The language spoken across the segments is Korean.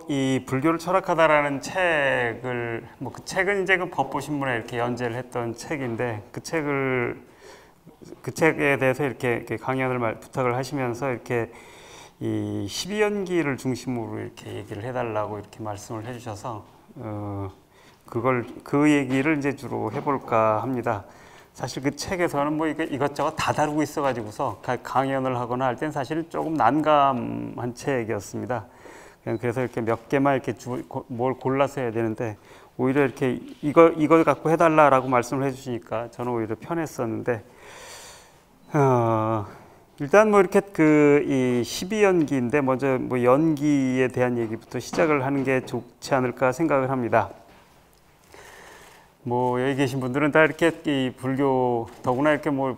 이 불교를 철학하다라는 책을 그 책은 이제 그 법보신문에 이렇게 연재를 했던 책인데 그 책에 대해서 이렇게 강연을 부탁을 하시면서 이렇게 이 12연기를 중심으로 이렇게 얘기를 해달라고 이렇게 말씀을 해주셔서 그 얘기를 이제 주로 해볼까 합니다. 사실 그 책에서는 뭐 이것저것 다 다루고 있어가지고서 강연을 하거나 할 땐 사실 조금 난감한 책이었습니다. 그래서 이렇게 몇 개만 이렇게 뭘 골라서 해야 되는데 오히려 이렇게 이걸 갖고 해달라라고 말씀을 해주시니까 저는 오히려 편했었는데 일단 뭐 이렇게 이 12연기인데 먼저 뭐 연기에 대한 얘기부터 시작을 하는 게 좋지 않을까 생각을 합니다. 뭐 여기 계신 분들은 다 이렇게 이 불교 더구나 이렇게 뭐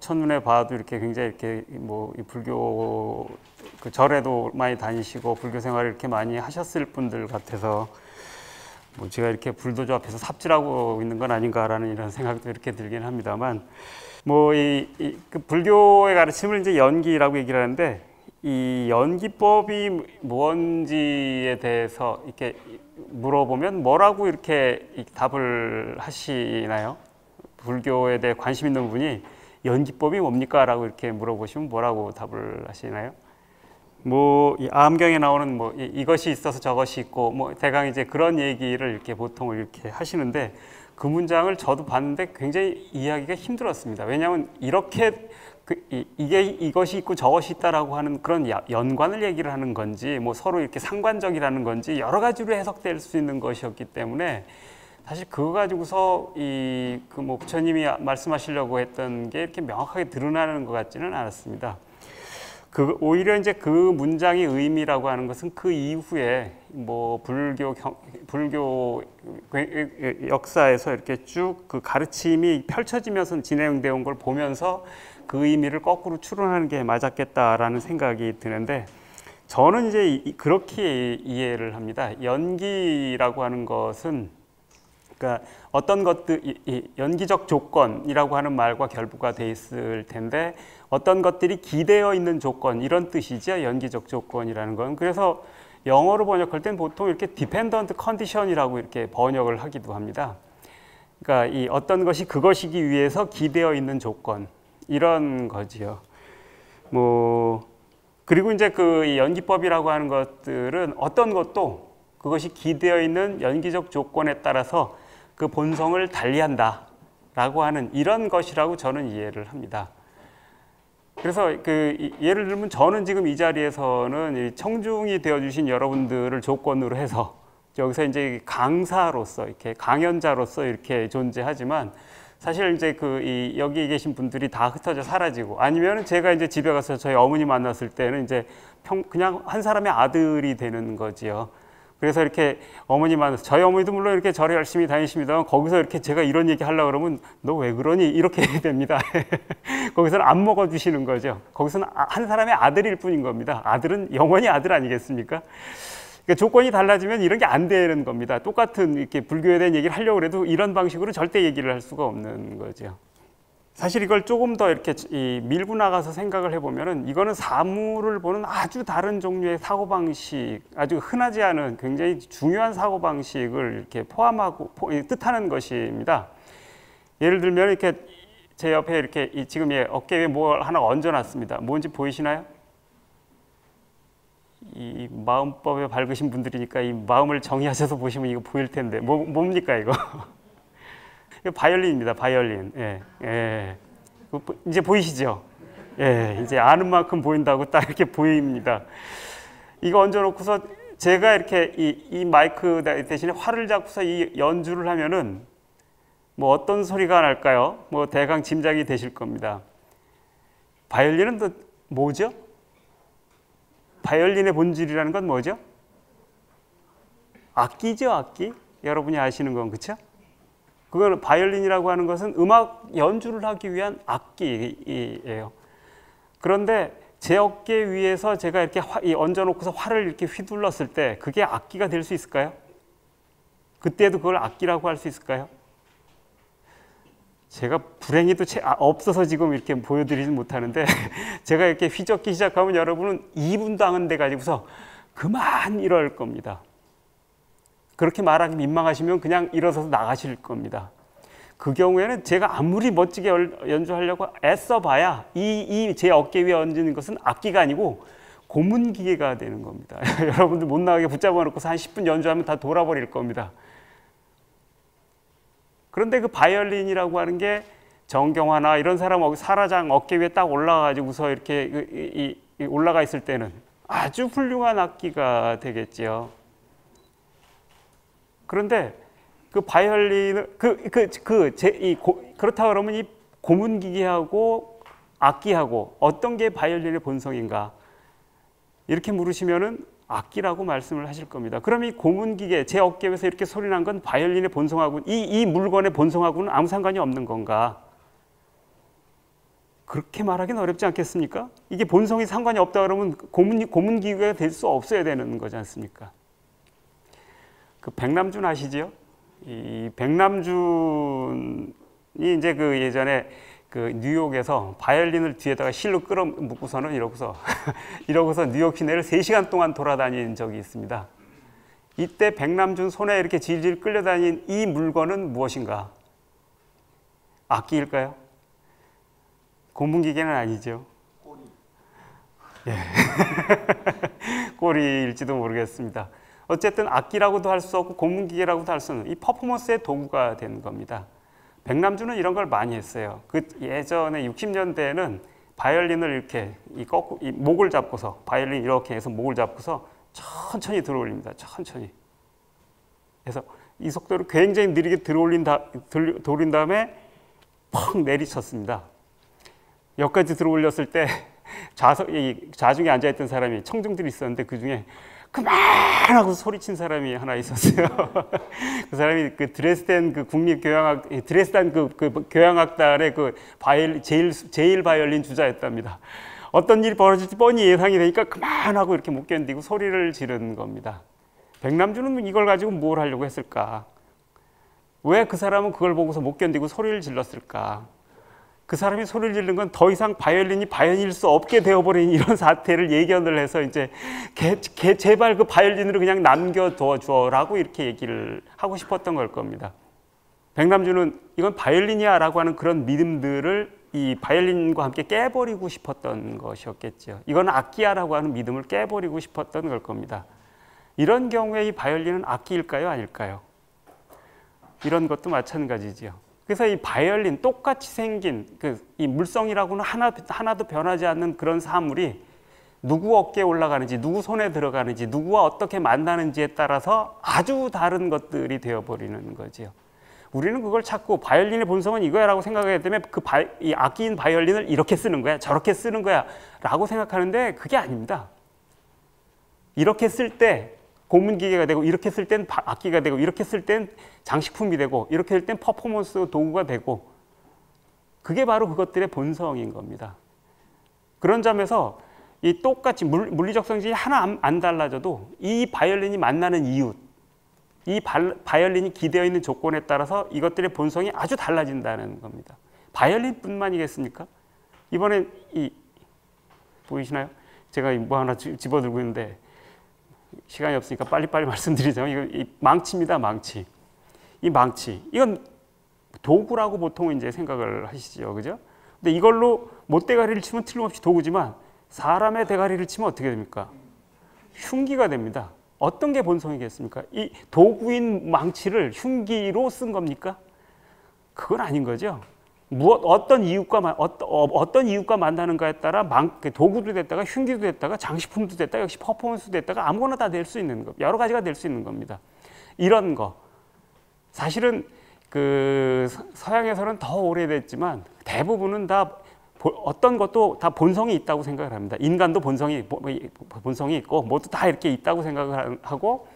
첫눈에 봐도 이렇게 굉장히 이렇게 뭐 이 불교 그 절에도 많이 다니시고 불교 생활을 이렇게 많이 하셨을 분들 같아서 뭐 제가 이렇게 불도저 앞에서 삽질하고 있는 건 아닌가라는 이런 생각도 이렇게 들긴 합니다만 뭐 그 불교의 가르침을 이제 연기라고 얘기를 하는데 이 연기법이 뭔지에 대해서 이렇게 물어보면 뭐라고 이렇게 답을 하시나요? 불교에 대해 관심 있는 분이 연기법이 뭡니까? 라고 이렇게 물어보시면 뭐라고 답을 하시나요? 뭐 이 암경에 나오는 뭐 이것이 있어서 저것이 있고 뭐 대강 이제 그런 얘기를 이렇게 보통 이렇게 하시는데 그 문장을 저도 봤는데 굉장히 이해하기가 힘들었습니다. 왜냐하면 이렇게 이것이 있고 저것이 있다라고 하는 그런 연관을 얘기를 하는 건지 뭐 서로 이렇게 상관적이라는 건지 여러 가지로 해석될 수 있는 것이었기 때문에 사실 그거 가지고서 뭐 부처님이 말씀하시려고 했던 게 이렇게 명확하게 드러나는 것 같지는 않았습니다. 오히려 이제 그 문장의 의미라고 하는 것은 그 이후에 뭐 불교 역사에서 이렇게 쭉 그 가르침이 펼쳐지면서 진행되어 온 걸 보면서 그 의미를 거꾸로 추론하는 게 맞았겠다라는 생각이 드는데 저는 이제 그렇게 이해를 합니다. 연기라고 하는 것은 그러니까 어떤 것들 연기적 조건이라고 하는 말과 결부가 돼 있을 텐데 어떤 것들이 기대어 있는 조건 이런 뜻이죠. 연기적 조건이라는 건. 그래서 영어로 번역할 땐 보통 이렇게 dependent condition이라고 이렇게 번역을 하기도 합니다. 그러니까 이 어떤 것이 그것이기 위해서 기대어 있는 조건 이런 거지요. 뭐 그리고 이제 그 연기법이라고 하는 것들은 어떤 것도 그것이 기대어 있는 연기적 조건에 따라서 그 본성을 달리한다라고 하는 이런 것이라고 저는 이해를 합니다. 그래서 예를 들면 저는 지금 이 자리에서는 청중이 되어주신 여러분들을 조건으로 해서 여기서 이제 강사로서 이렇게 강연자로서 이렇게 존재하지만 사실 이제 여기 계신 분들이 다 흩어져 사라지고 아니면 제가 이제 집에 가서 저희 어머니 만났을 때는 이제 그냥 한 사람의 아들이 되는 거지요. 그래서 이렇게 어머니 만나서 저희 어머니도 물론 이렇게 절에 열심히 다니십니다만 거기서 이렇게 제가 이런 얘기 하려고 그러면 너 왜 그러니? 이렇게 됩니다. 거기서는 안 먹어주시는 거죠. 거기서는 한 사람의 아들일 뿐인 겁니다. 아들은 영원히 아들 아니겠습니까? 그러니까 조건이 달라지면 이런 게 안 되는 겁니다. 똑같은 이렇게 불교에 대한 얘기를 하려고 해도 이런 방식으로 절대 얘기를 할 수가 없는 거죠. 사실 이걸 조금 더 이렇게 밀고 나가서 생각을 해보면은 이거는 사물을 보는 아주 다른 종류의 사고방식, 아주 흔하지 않은 굉장히 중요한 사고방식을 이렇게 포함하고 뜻하는 것입니다. 예를 들면 이렇게 제 옆에 이렇게 지금 어깨에 뭐 하나 얹어놨습니다. 뭔지 보이시나요? 이 마음법에 밝으신 분들이니까 이 마음을 정의하셔서 보시면 이거 보일 텐데 뭡니까 이거? 바이올린입니다. 바이올린. 예. 이제 보이시죠? 예. 이제 아는 만큼 보인다고 딱 이렇게 보입니다. 이거 얹어놓고서 제가 이렇게 이 마이크 대신에 활을 잡고서 이 연주를 하면은 뭐 어떤 소리가 날까요? 뭐 대강 짐작이 되실 겁니다. 바이올린은 또 뭐죠? 바이올린의 본질이라는 건 뭐죠? 악기죠, 악기. 여러분이 아시는 건 그렇죠? 그걸 바이올린이라고 하는 것은 음악 연주를 하기 위한 악기예요. 그런데 제 어깨 위에서 제가 이렇게 얹어놓고서 활을 이렇게 휘둘렀을 때 그게 악기가 될 수 있을까요? 그때도 그걸 악기라고 할 수 있을까요? 제가 불행히도 없어서 지금 이렇게 보여드리진 못하는데 제가 이렇게 휘젓기 시작하면 여러분은 2분도 안 돼 가지고서 그만 이럴 겁니다. 그렇게 말하기 민망하시면 그냥 일어서서 나가실 겁니다. 그 경우에는 제가 아무리 멋지게 연주하려고 애써봐야 이 제 어깨 위에 얹는 것은 악기가 아니고 고문기계가 되는 겁니다. 여러분들 못 나가게 붙잡아 놓고서 한 10분 연주하면 다 돌아버릴 겁니다. 그런데 그 바이올린이라고 하는 게 정경화나 이런 사람 사라장 어깨 위에 딱 올라가지고서 이렇게 올라가 있을 때는 아주 훌륭한 악기가 되겠지요. 그런데 그 바이올린을 그렇다 그러면 이 고문기계하고 악기하고 어떤 게 바이올린의 본성인가? 이렇게 물으시면은 악기라고 말씀을 하실 겁니다. 그럼 이 고문기계, 제 어깨 위에서 이렇게 소리 난 건 바이올린의 본성하고 이 물건의 본성하고는 아무 상관이 없는 건가? 그렇게 말하기는 어렵지 않겠습니까? 이게 본성이 상관이 없다 그러면 고문기계가 될 수 없어야 되는 거지 않습니까? 그 백남준 아시지요? 이 백남준이 이제 그 예전에 그 뉴욕에서 바이올린을 뒤에다가 실로 끌어 묶고서는 이러고서 뉴욕 시내를 3시간 동안 돌아다닌 적이 있습니다. 이때 백남준 손에 이렇게 질질 끌려다닌 이 물건은 무엇인가? 악기일까요? 고문기계는 아니죠. 꼬리. 예. 꼬리일지도 모르겠습니다. 어쨌든 악기라고도 할 수 없고 고문기계라고도 할 수 없는 이 퍼포먼스의 도구가 된 겁니다. 백남준은 이런 걸 많이 했어요. 그 예전에 60년대에는 바이올린을 이렇게 이 목을 잡고서 바이올린 이렇게 해서 목을 잡고서 천천히 들어올립니다. 천천히. 그래서 이 속도를 굉장히 느리게 돌린 다음에 펑 내리쳤습니다. 여기까지 들어올렸을 때 좌중에 앉아있던 사람이 청중들이 있었는데 그 중에 그만하고 소리친 사람이 하나 있었어요. 그 사람이 그 드레스덴 그 드레스덴 그 교향악단의 그 제일 바이올린 주자였답니다. 어떤 일이 벌어질지 뻔히 예상이 되니까 그만하고 이렇게 못 견디고 소리를 지르는 겁니다. 백남준은 이걸 가지고 뭘 하려고 했을까? 왜 그 사람은 그걸 보고서 못 견디고 소리를 질렀을까? 그 사람이 소리를 지르는 건 더 이상 바이올린이 바이올린일 수 없게 되어버린 이런 사태를 예견을 해서 이제 제발 그 바이올린으로 그냥 남겨둬 줘라고 이렇게 얘기를 하고 싶었던 걸 겁니다. 백남준은 이건 바이올린이야 라고 하는 그런 믿음들을 이 바이올린과 함께 깨버리고 싶었던 것이었겠죠. 이건 악기야라고 하는 믿음을 깨버리고 싶었던 걸 겁니다. 이런 경우에 이 바이올린은 악기일까요? 아닐까요? 이런 것도 마찬가지죠. 그래서 이 바이올린 똑같이 생긴 이 물성이라고는 하나도 변하지 않는 그런 사물이 누구 어깨에 올라가는지, 누구 손에 들어가는지, 누구와 어떻게 만나는지에 따라서 아주 다른 것들이 되어버리는 거죠. 우리는 그걸 찾고 바이올린의 본성은 이거야라고 생각하기 때문에 이 악기인 바이올린을 이렇게 쓰는 거야, 저렇게 쓰는 거야 라고 생각하는데 그게 아닙니다. 이렇게 쓸 때 고문기계가 되고, 이렇게 쓸 땐 악기가 되고, 이렇게 쓸 땐 장식품이 되고, 이렇게 쓸 땐 퍼포먼스 도구가 되고, 그게 바로 그것들의 본성인 겁니다. 그런 점에서 이 똑같이 물리적 성질이 하나 안 달라져도 이 바이올린이 만나는 이유, 이 바이올린이 기대어 있는 조건에 따라서 이것들의 본성이 아주 달라진다는 겁니다. 바이올린뿐만이겠습니까? 이번엔 보이시나요? 제가 뭐 하나 집어들고 있는데 시간이 없으니까 빨리빨리 말씀드리자면 이 망치입니다. 망치. 이 망치. 이건 도구라고 보통 이제 생각을 하시죠. 그죠? 근데 이걸로 못대가리를 치면 틀림없이 도구지만 사람의 대가리를 치면 어떻게 됩니까? 흉기가 됩니다. 어떤 게 본성이겠습니까? 이 도구인 망치를 흉기로 쓴 겁니까? 그건 아닌 거죠. 어떤 이유가 만나는가에 따라 도구도 됐다가 흉기도 됐다가 장식품도 됐다가 역시 퍼포먼스도 됐다가 아무거나 다 될 수 있는 거, 여러 가지가 될 수 있는 겁니다. 이런 거 사실은 그 서양에서는 더 오래됐지만 대부분은 다 어떤 것도 다 본성이 있다고 생각을 합니다. 인간도 본성이 있고 모두 다 이렇게 있다고 생각을 하고,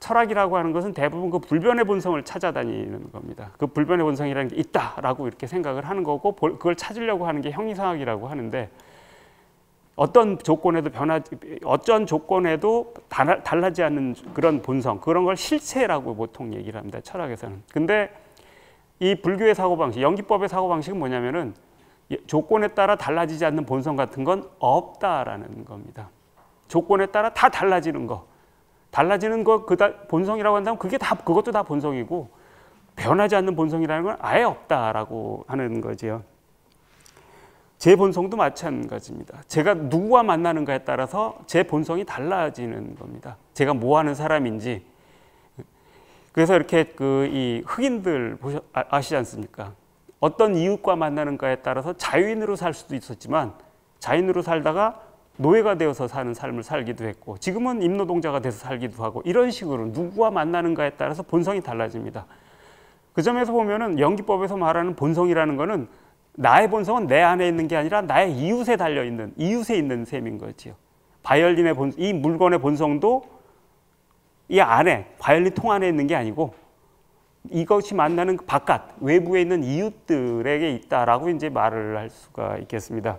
철학이라고 하는 것은 대부분 그 불변의 본성을 찾아다니는 겁니다. 그 불변의 본성이라는 게 있다라고 이렇게 생각을 하는 거고, 그걸 찾으려고 하는 게 형이상학이라고 하는데, 어떤 조건에도 달라지지 않는 그런 본성, 그런 걸 실체라고 보통 얘기를 합니다. 철학에서는. 근데 이 불교의 사고방식, 연기법의 사고방식은 뭐냐면은 조건에 따라 달라지지 않는 본성 같은 건 없다라는 겁니다. 조건에 따라 다 달라지는 거. 달라지는 거 본성이라고 한다면 그것도 다 본성이고 변하지 않는 본성이라는 건 아예 없다라고 하는 거지요. 제 본성도 마찬가지입니다. 제가 누구와 만나는가에 따라서 제 본성이 달라지는 겁니다. 제가 뭐 하는 사람인지. 그래서 이렇게 이 흑인들 아시지 않습니까? 어떤 이웃과 만나는가에 따라서 자유인으로 살 수도 있었지만 자유인으로 살다가 노예가 되어서 사는 삶을 살기도 했고 지금은 임노동자가 돼서 살기도 하고 이런 식으로 누구와 만나는가에 따라서 본성이 달라집니다. 그 점에서 보면은 연기법에서 말하는 본성이라는 거는 나의 본성은 내 안에 있는 게 아니라 나의 이웃에 달려있는 이웃에 있는 셈인 거지요. 바이올린의 이 물건의 본성도 이 안에 바이올린 통 안에 있는 게 아니고 이것이 만나는 바깥 외부에 있는 이웃들에게 있다라고 이제 말을 할 수가 있겠습니다.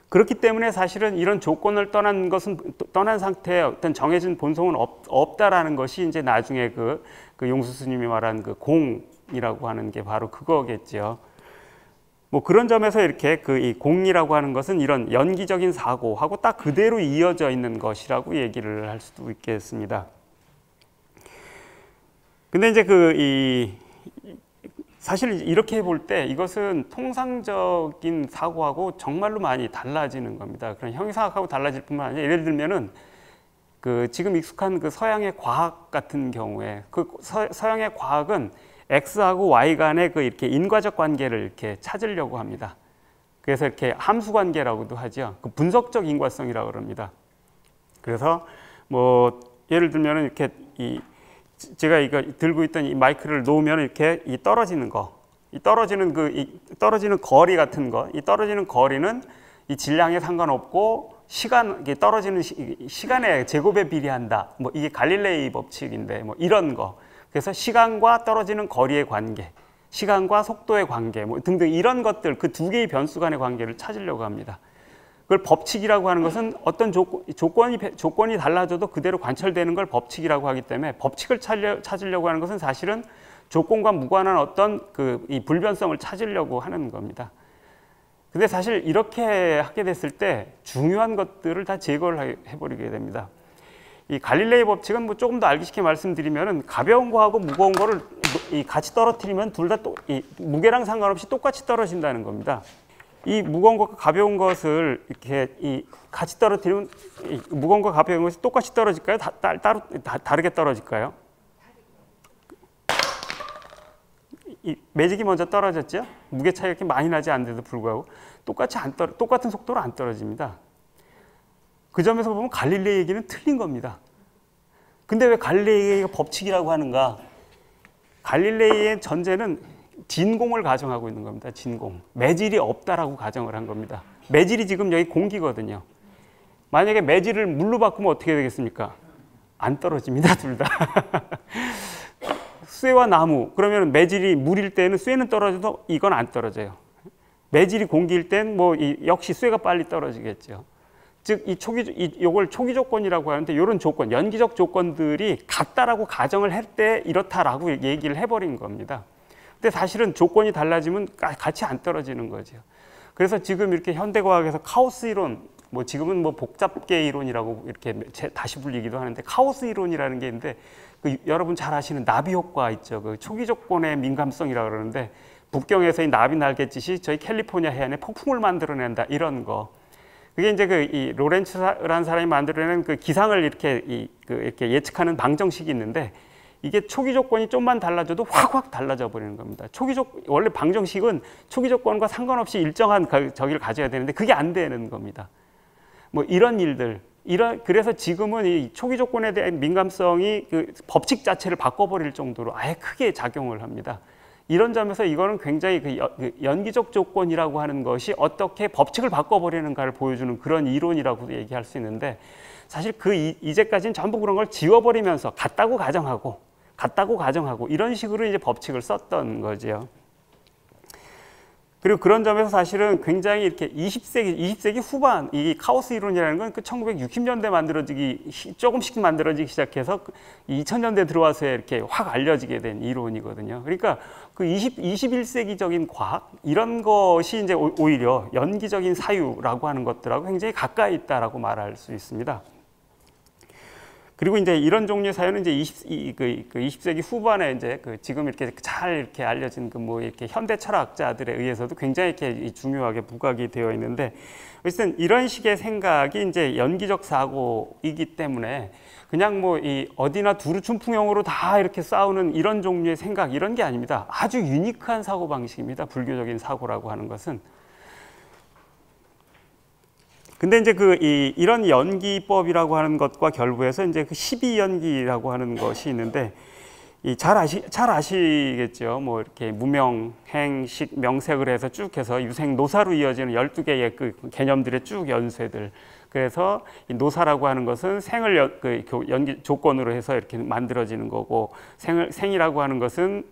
그렇기 때문에 사실은 이런 조건을 떠난 상태의 어떤 정해진 본성은 없다라는 것이 이제 나중에 그 용수 스님이 말한 그 공이라고 하는 게 바로 그거겠죠. 뭐 그런 점에서 이렇게 이 공이라고 하는 것은 이런 연기적인 사고하고 딱 그대로 이어져 있는 것이라고 얘기를 할 수도 있겠습니다. 근데 이제 사실 이렇게 볼 때 이것은 통상적인 사고하고 정말로 많이 달라지는 겁니다. 그런 형이상학하고 달라질 뿐만 아니라 예를 들면은 지금 익숙한 서양의 과학 같은 경우에 서양의 과학은 X하고 Y 간의 이렇게 인과적 관계를 이렇게 찾으려고 합니다. 그래서 이렇게 함수 관계라고도 하죠. 분석적 인과성이라고 그럽니다. 그래서 뭐 예를 들면은 이렇게 제가 이거 들고 있던 이 마이크를 놓으면 이렇게 떨어지는 거, 떨어지는 거리 같은 거, 이 떨어지는 거리는 이 질량에 상관없고 떨어지는 시간의 제곱에 비례한다. 뭐 이게 갈릴레이 법칙인데 뭐 이런 거. 그래서 시간과 떨어지는 거리의 관계, 시간과 속도의 관계, 뭐 등등 이런 것들 그 두 개의 변수 간의 관계를 찾으려고 합니다. 그걸 법칙이라고 하는 것은 어떤 조건이 달라져도 그대로 관철되는 걸 법칙이라고 하기 때문에 법칙을 찾으려고 하는 것은 사실은 조건과 무관한 어떤 이 불변성을 찾으려고 하는 겁니다. 근데 사실 이렇게 하게 됐을 때 중요한 것들을 다 제거를 해버리게 됩니다. 이 갈릴레이 법칙은 뭐 조금 더 알기 쉽게 말씀드리면은 가벼운 거하고 무거운 거를 같이 떨어뜨리면 둘 다 무게랑 상관없이 똑같이 떨어진다는 겁니다. 이 무거운 것과 가벼운 것을 이렇게 같이 떨어뜨리면 무거운 것과 가벼운 것이 똑같이 떨어질까요? 다르게 떨어질까요? 이 매직이 먼저 떨어졌죠? 무게 차이가 이렇게 많이 나지 않는데도 불구하고 똑같은 속도로 안 떨어집니다. 그 점에서 보면 갈릴레이 얘기는 틀린 겁니다. 근데 왜 갈릴레이 얘기가 법칙이라고 하는가? 갈릴레이의 전제는 진공을 가정하고 있는 겁니다. 진공. 매질이 없다라고 가정을 한 겁니다. 매질이 지금 여기 공기거든요. 만약에 매질을 물로 바꾸면 어떻게 되겠습니까? 안 떨어집니다, 둘 다. 쇠와 나무. 그러면 매질이 물일 때는 쇠는 떨어져도 이건 안 떨어져요. 매질이 공기일 땐 뭐 역시 쇠가 빨리 떨어지겠죠. 즉 이걸 초기 조건이라고 하는데 이런 조건, 연기적 조건들이 같다라고 가정을 할 때 이렇다라고 얘기를 해버린 겁니다. 근데 사실은 조건이 달라지면 같이 안 떨어지는 거죠. 그래서 지금 이렇게 현대과학에서 카오스 이론, 뭐 지금은 뭐 복잡계 이론이라고 이렇게 다시 불리기도 하는데 카오스 이론이라는 게 있는데 여러분 잘 아시는 나비 효과 있죠. 초기 조건의 민감성이라고 그러는데 북경에서의 나비 날갯짓이 저희 캘리포니아 해안에 폭풍을 만들어낸다 이런 거. 그게 이제 이 로렌츠라는 사람이 만들어낸 기상을 이렇게 예측하는 방정식이 있는데 이게 초기 조건이 좀만 달라져도 확 달라져 버리는 겁니다. 원래 방정식은 초기 조건과 상관없이 일정한 저기를 가져야 되는데 그게 안 되는 겁니다. 뭐 이런 일들, 그래서 지금은 이 초기 조건에 대한 민감성이 법칙 자체를 바꿔버릴 정도로 아예 크게 작용을 합니다. 이런 점에서 이거는 굉장히 연기적 조건이라고 하는 것이 어떻게 법칙을 바꿔버리는가를 보여주는 그런 이론이라고도 얘기할 수 있는데 사실 이제까지는 전부 그런 걸 지워버리면서 같다고 가정하고 이런 식으로 이제 법칙을 썼던 거지요. 그리고 그런 점에서 사실은 굉장히 이렇게 20세기 후반, 이 카오스 이론이라는 건 그 1960년대 조금씩 만들어지기 시작해서 2000년대 들어와서 이렇게 확 알려지게 된 이론이거든요. 그러니까 그 21세기적인 과학, 이런 것이 이제 오히려 연기적인 사유라고 하는 것들하고 굉장히 가까이 있다라고 말할 수 있습니다. 그리고 이제 이런 종류의 사유는 이제 20세기 후반에 이제 지금 이렇게 잘 이렇게 알려진 이렇게 현대 철학자들에 의해서도 굉장히 이렇게 중요하게 부각이 되어 있는데, 어쨌든 이런 식의 생각이 이제 연기적 사고이기 때문에 그냥 이 어디나 두루춘풍용으로 다 이렇게 싸우는 이런 종류의 생각, 이런 게 아닙니다. 아주 유니크한 사고 방식입니다. 불교적인 사고라고 하는 것은. 근데 이제 이런 연기법이라고 하는 것과 결부해서 이제 그 12연기라고 하는 것이 있는데, 잘 아시겠죠. 뭐 이렇게 무명, 행, 식, 명색을 해서 쭉 해서 유생, 노사로 이어지는 12개의 그 개념들의 쭉 연쇄들. 그래서 이 노사라고 하는 것은 생을 연기 조건으로 해서 이렇게 만들어지는 거고, 생이라고 하는 것은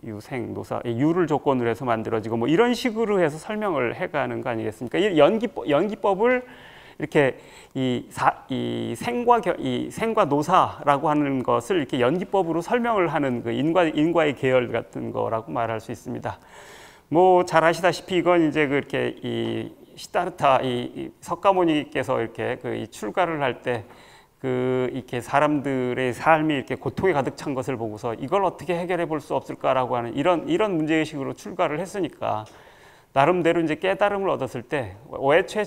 유생, 노사, 유를 조건으로 해서 만들어지고 뭐 이런 식으로 해서 설명을 해가는 거 아니겠습니까? 이 연기법을 이렇게 이 생과 노사라고 하는 것을 이렇게 연기법으로 설명을 하는 그 인과의 계열 같은 거라고 말할 수 있습니다. 뭐 잘 아시다시피 이건 이제 그렇게 이 시다르타 이 석가모니께서 이렇게 이 출가를 할 때 이렇게 사람들의 삶이 이렇게 고통에 가득 찬 것을 보고서 이걸 어떻게 해결해 볼 수 없을까라고 하는 이런 문제의식으로 출가를 했으니까, 나름대로 이제 깨달음을 얻었을 때 애초에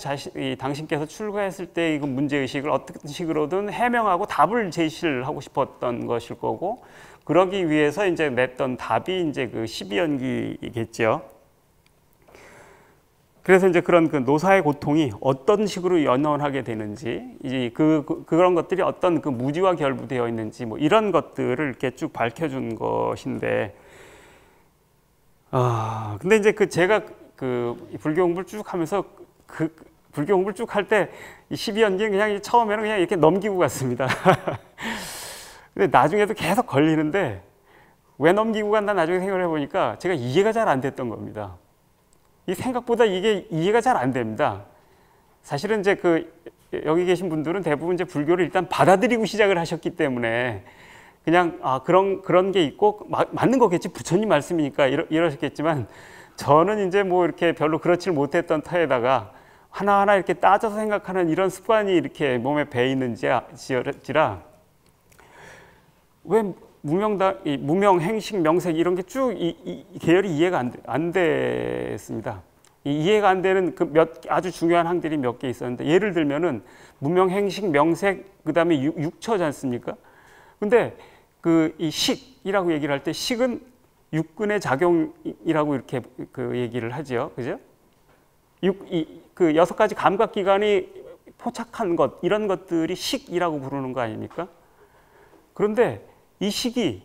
당신께서 출가했을 때 이거 문제의식을 어떤 식으로든 해명하고 답을 제시를 하고 싶었던 것일 거고, 그러기 위해서 이제 냈던 답이 이제 그 12연기겠죠. 그래서 이제 그런 노사의 고통이 어떤 식으로 연원하게 되는지, 이제 그런 것들이 어떤 무지와 결부되어 있는지, 뭐 이런 것들을 이렇게 쭉 밝혀준 것인데, 근데 이제 제가 불교 공부를 쭉 하면서 불교 공부를 쭉 할 때 이 12연기는 그냥 처음에는 그냥 이렇게 넘기고 갔습니다. 근데 나중에도 계속 걸리는데, 왜 넘기고 갔나 나중에 생각을 해보니까 제가 이해가 잘 안 됐던 겁니다. 이 생각보다 이게 이해가 잘 안 됩니다. 사실은 이제 여기 계신 분들은 대부분 이제 불교를 일단 받아들이고 시작을 하셨기 때문에 그냥 그런 게 있고 맞는 거겠지, 부처님 말씀이니까 이러셨겠지만, 저는 이제 뭐 이렇게 별로 그렇지 못했던 터에다가 하나하나 이렇게 따져서 생각하는 이런 습관이 이렇게 몸에 배 있는지라 왜 무명, 행식, 명색 이런 게 쭉 이 계열이 이해가 안 됐습니다. 이해가 안 되는 아주 중요한 항들이 몇 개 있었는데, 예를 들면은 무명, 행식, 명색, 그 다음에 육처지 않습니까? 근데 이 식이라고 얘기를 할 때 식은 육근의 작용이라고 이렇게 얘기를 하죠. 그죠? 6가지 감각기관이 포착한 것, 이런 것들이 식이라고 부르는 거 아닙니까? 그런데 이 식이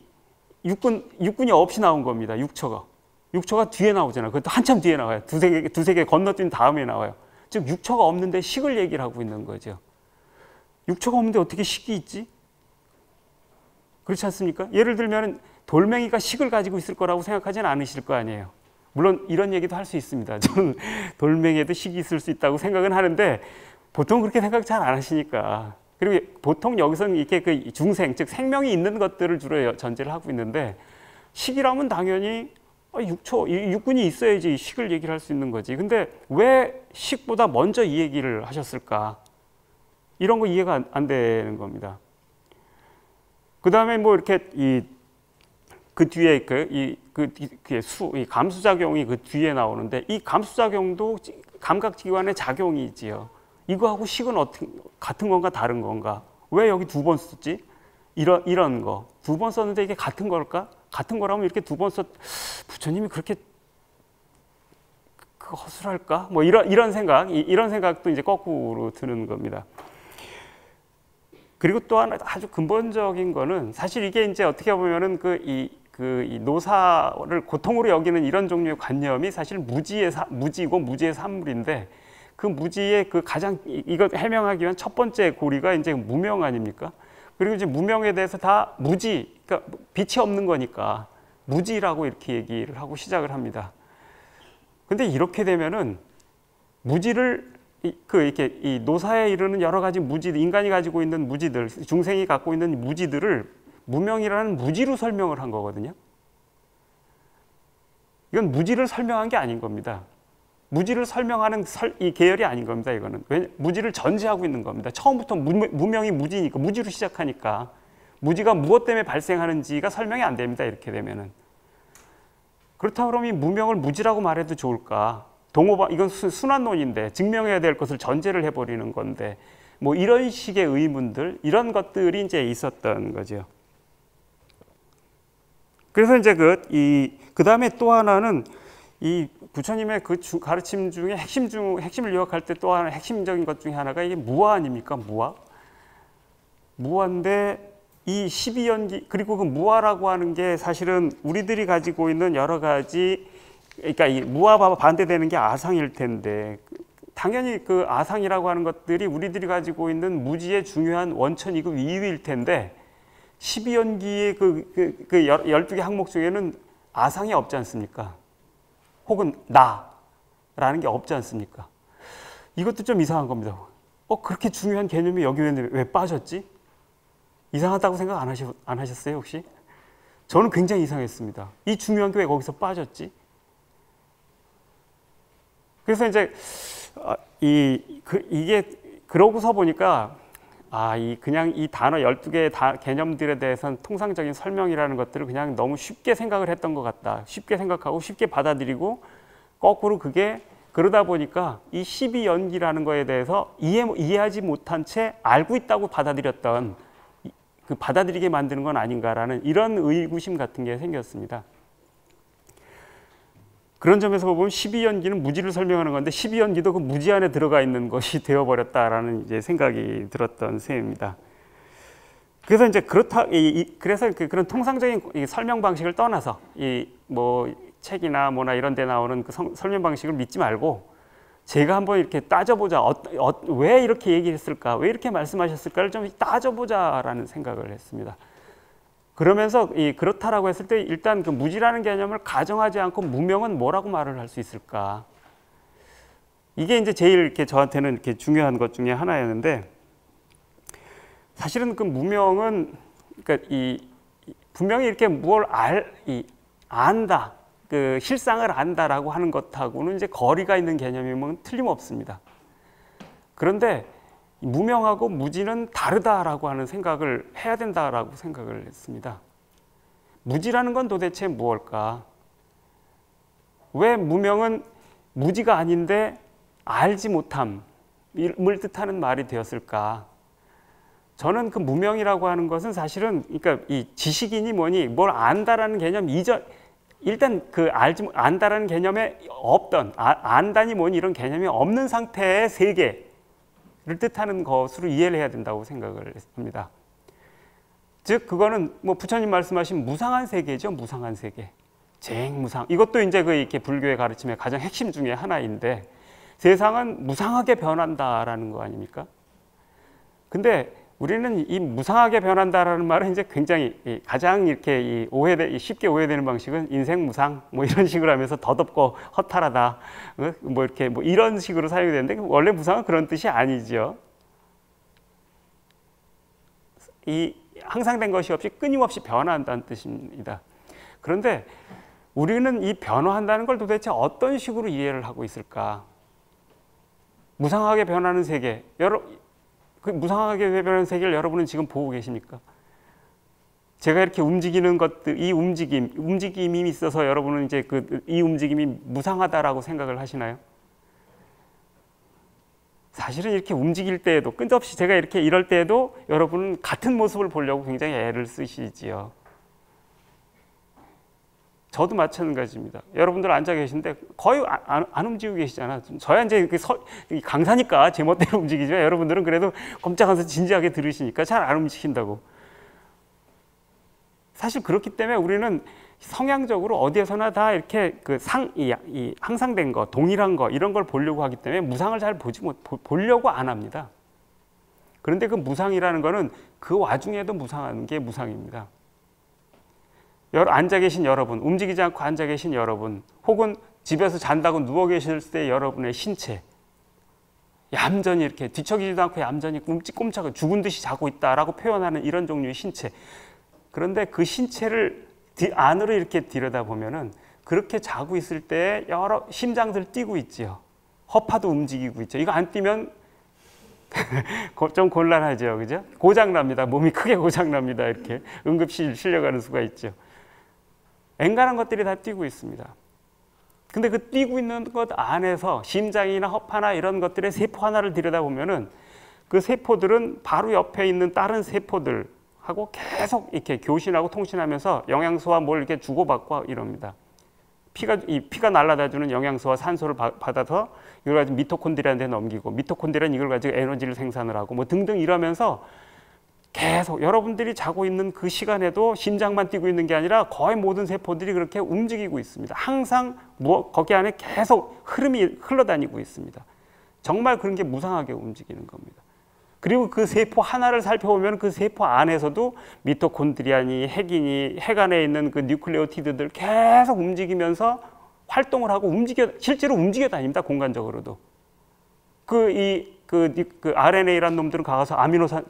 육군이 없이 나온 겁니다. 육처가 뒤에 나오잖아요. 그것도 한참 뒤에 나와요. 두세 개 건너뛴 다음에 나와요. 즉 육처가 없는데 식을 얘기를 하고 있는 거죠. 육처가 없는데 어떻게 식이 있지? 그렇지 않습니까? 예를 들면 돌멩이가 식을 가지고 있을 거라고 생각하지는 않으실 거 아니에요. 물론 이런 얘기도 할 수 있습니다. 저는 돌멩이에도 식이 있을 수 있다고 생각은 하는데, 보통 그렇게 생각 잘 안 하시니까. 그리고 보통 여기서는 이렇게 중생, 즉 생명이 있는 것들을 주로 전제를 하고 있는데, 식이라면 당연히 육군이 있어야지 식을 얘기를 할 수 있는 거지. 근데 왜 식보다 먼저 이 얘기를 하셨을까? 이런 거 이해가 안 되는 겁니다. 그 다음에 뭐 이렇게 그 뒤에 이 감수작용이 그 뒤에 나오는데, 이 감수작용도 감각기관의 작용이지요. 이거하고 식은 같은 건가 다른 건가? 왜 여기 2번 썼지? 이런 거. 2번 썼는데 이게 같은 걸까? 같은 거라면 이렇게 2번 부처님이 그렇게 허술할까? 뭐 이런 생각도 이제 거꾸로 드는 겁니다. 그리고 또 하나 아주 근본적인 거는, 사실 이게 이제 어떻게 보면은 이 노사를 고통으로 여기는 이런 종류의 관념이 사실 무지고 무지의 산물인데, 그 무지의 가장 이걸 해명하기 위한 첫 번째 고리가 이제 무명 아닙니까? 그리고 이제 무명에 대해서 다 그러니까 빛이 없는 거니까 무지라고 이렇게 얘기를 하고 시작을 합니다. 근데 이렇게 되면은 무지를 이렇게 이 노사에 이르는 여러 가지 무지, 인간이 가지고 있는 무지들, 중생이 갖고 있는 무지들을 무명이라는 무지로 설명을 한 거거든요. 이건 무지를 설명한 게 아닌 겁니다. 무지를 설명하는 이 계열이 아닌 겁니다. 이거는 무지를 전제하고 있는 겁니다. 처음부터 무명이 무지니까, 무지로 시작하니까 무지가 무엇 때문에 발생하는지가 설명이 안 됩니다. 이렇게 되면은. 그렇다 그러면 이 무명을 무지라고 말해도 좋을까? 이건 순환론인데 증명해야 될 것을 전제를 해버리는 건데 뭐 이런 식의 의문들, 이런 것들이 이제 있었던 거죠. 그래서 이제 그 다음에 또 하나는 이 부처님의 그 가르침 중에 핵심을 요약할 때 또 하나 핵심적인 것 중에 하나가 이게 무아 아닙니까? 무아. 무아인데 이 12연기, 그리고 그 무아라고 하는 게 사실은 우리들이 가지고 있는 여러 가지, 그러니까 이 무아와 반대되는 게 아상일 텐데, 당연히 그 아상이라고 하는 것들이 우리들이 가지고 있는 무지의 중요한 원천이고 이유일 텐데, 12연기의 그 12개 항목 중에는 아상이 없지 않습니까? 혹은 나라는 게 없지 않습니까? 이것도 좀 이상한 겁니다. 그렇게 중요한 개념이 여기 왜 빠졌지? 이상하다고 생각 안 하셨어요, 혹시? 저는 굉장히 이상했습니다. 이 중요한 게 왜 거기서 빠졌지? 그래서 이제 이게 그러고서 보니까 그냥 이 단어 12개의 개념들에 대해서는 통상적인 설명이라는 것들을 그냥 너무 쉽게 생각을 했던 것 같다. 쉽게 생각하고 쉽게 받아들이고 거꾸로 그러다 보니까 이 12연기라는 거에 대해서 이해하지 못한 채 알고 있다고 받아들였던, 그 받아들이게 만드는 건 아닌가라는 이런 의구심 같은 게 생겼습니다. 그런 점에서 보면 12연기는 무지를 설명하는 건데 12연기도 그 무지 안에 들어가 있는 것이 되어버렸다라는 이제 생각이 들었던 셈입니다. 그래서 이제 그래서 그런 통상적인 설명 방식을 떠나서 뭐 책이나 뭐나 이런 데 나오는 그 설명 방식을 믿지 말고 제가 한번 이렇게 따져보자. 왜 이렇게 얘기했을까? 왜 이렇게 말씀하셨을까를 좀 따져보자라는 생각을 했습니다. 그러면서 그렇다라고 했을 때 일단 그 무지라는 개념을 가정하지 않고 무명은 뭐라고 말을 할 수 있을까? 이게 이제 제일 이렇게 저한테는 이렇게 중요한 것 중에 하나였는데, 사실은 그 무명은 그러니까 분명히 이렇게 뭘 안다, 그 실상을 안다라고 하는 것하고는 이제 거리가 있는 개념이면 틀림없습니다. 그런데 무명하고 무지는 다르다라고 하는 생각을 해야 된다라고 생각을 했습니다. 무지라는 건 도대체 무엇일까? 왜 무명은 무지가 아닌데 알지 못함을 뜻하는 말이 되었을까? 저는 그 무명이라고 하는 것은 사실은 그러니까 이 지식인이 뭐니 뭘 안다라는 개념 이전, 일단 그 안다라는 개념에 없던 안다니 뭐니 이런 개념이 없는 상태의 세계 를 뜻하는 것으로 이해를 해야 된다고 생각을 합니다. 즉 그거는 뭐 부처님 말씀하신 무상한 세계죠. 무상한 세계. 쟁무상. 이것도 이제 이렇게 불교의 가르침의 가장 핵심 중에 하나인데, 세상은 무상하게 변한다라는 거 아닙니까? 근데 우리는 이 무상하게 변한다라는 말은 이제 굉장히 가장 이렇게 쉽게 오해되는 방식은 인생 무상 뭐 이런 식으로 하면서 더덥고 허탈하다 뭐 이렇게 뭐 이런 식으로 사용이 되는데, 원래 무상은 그런 뜻이 아니죠. 이 항상된 것이 없이 끊임없이 변화한다는 뜻입니다. 그런데 우리는 이 변화한다는 걸 도대체 어떤 식으로 이해를 하고 있을까? 무상하게 변하는 세계, 그 무상하게 변하는 세계를 여러분은 지금 보고 계십니까? 제가 이렇게 움직이는 것들, 이 움직임이 있어서 여러분은 이제 이 움직임이 무상하다라고 생각을 하시나요? 사실은 이렇게 움직일 때에도, 끝없이 제가 이렇게 이럴 때에도 여러분은 같은 모습을 보려고 굉장히 애를 쓰시지요. 저도 마찬가지입니다. 여러분들 앉아 계신데 거의 안 움직이고 계시잖아. 저야 이제 강사니까 제 멋대로 움직이지만 여러분들은 그래도 꼼짝하면서 진지하게 들으시니까 잘 안 움직인다고. 사실 그렇기 때문에 우리는 성향적으로 어디에서나 다 이렇게 이 항상된 거, 동일한 거 이런 걸 보려고 하기 때문에 무상을 잘 보려고 안 합니다. 그런데 그 무상이라는 거는 그 와중에도 무상한 게 무상입니다. 앉아 계신 여러분, 움직이지 않고 앉아 계신 여러분, 혹은 집에서 잔다고 누워 계실 때 여러분의 신체 얌전히 이렇게 뒤척이지도 않고 얌전히 꼼짝꼼짝 죽은 듯이 자고 있다라고 표현하는 이런 종류의 신체. 그런데 그 신체를 안으로 이렇게 들여다보면은 그렇게 자고 있을 때 여러 심장들 뛰고 있지요. 허파도 움직이고 있죠. 이거 안 뛰면 좀 곤란하죠. 그죠? 고장납니다. 몸이 크게 고장납니다. 이렇게 응급실 실려가는 수가 있죠. 앵간한 것들이 다 뛰고 있습니다. 근데 그 뛰고 있는 것 안에서 심장이나 허파나 이런 것들의 세포 하나를 들여다보면은 그 세포들은 바로 옆에 있는 다른 세포들하고 계속 이렇게 교신하고 통신하면서 영양소와 뭘 이렇게 주고받고 이럽니다. 피가 날아다주는 영양소와 산소를 받아서 이걸 가지고 미토콘드리아한테 넘기고 미토콘드리아는 이걸 가지고 에너지를 생산을 하고 뭐 등등 이러면서 계속 여러분들이 자고 있는 그 시간에도 심장만 뛰고 있는 게 아니라 거의 모든 세포들이 그렇게 움직이고 있습니다. 항상 거기 안에 계속 흐름이 흘러다니고 있습니다. 정말 그런 게 무상하게 움직이는 겁니다. 그리고 그 세포 하나를 살펴보면 그 세포 안에서도 미토콘드리아니 핵이니 핵 안에 있는 그 뉴클레오티드들 계속 움직이면서 활동을 하고 실제로 움직여 다닙니다. 공간적으로도. 그 RNA라는 놈들은 가서 아미노산,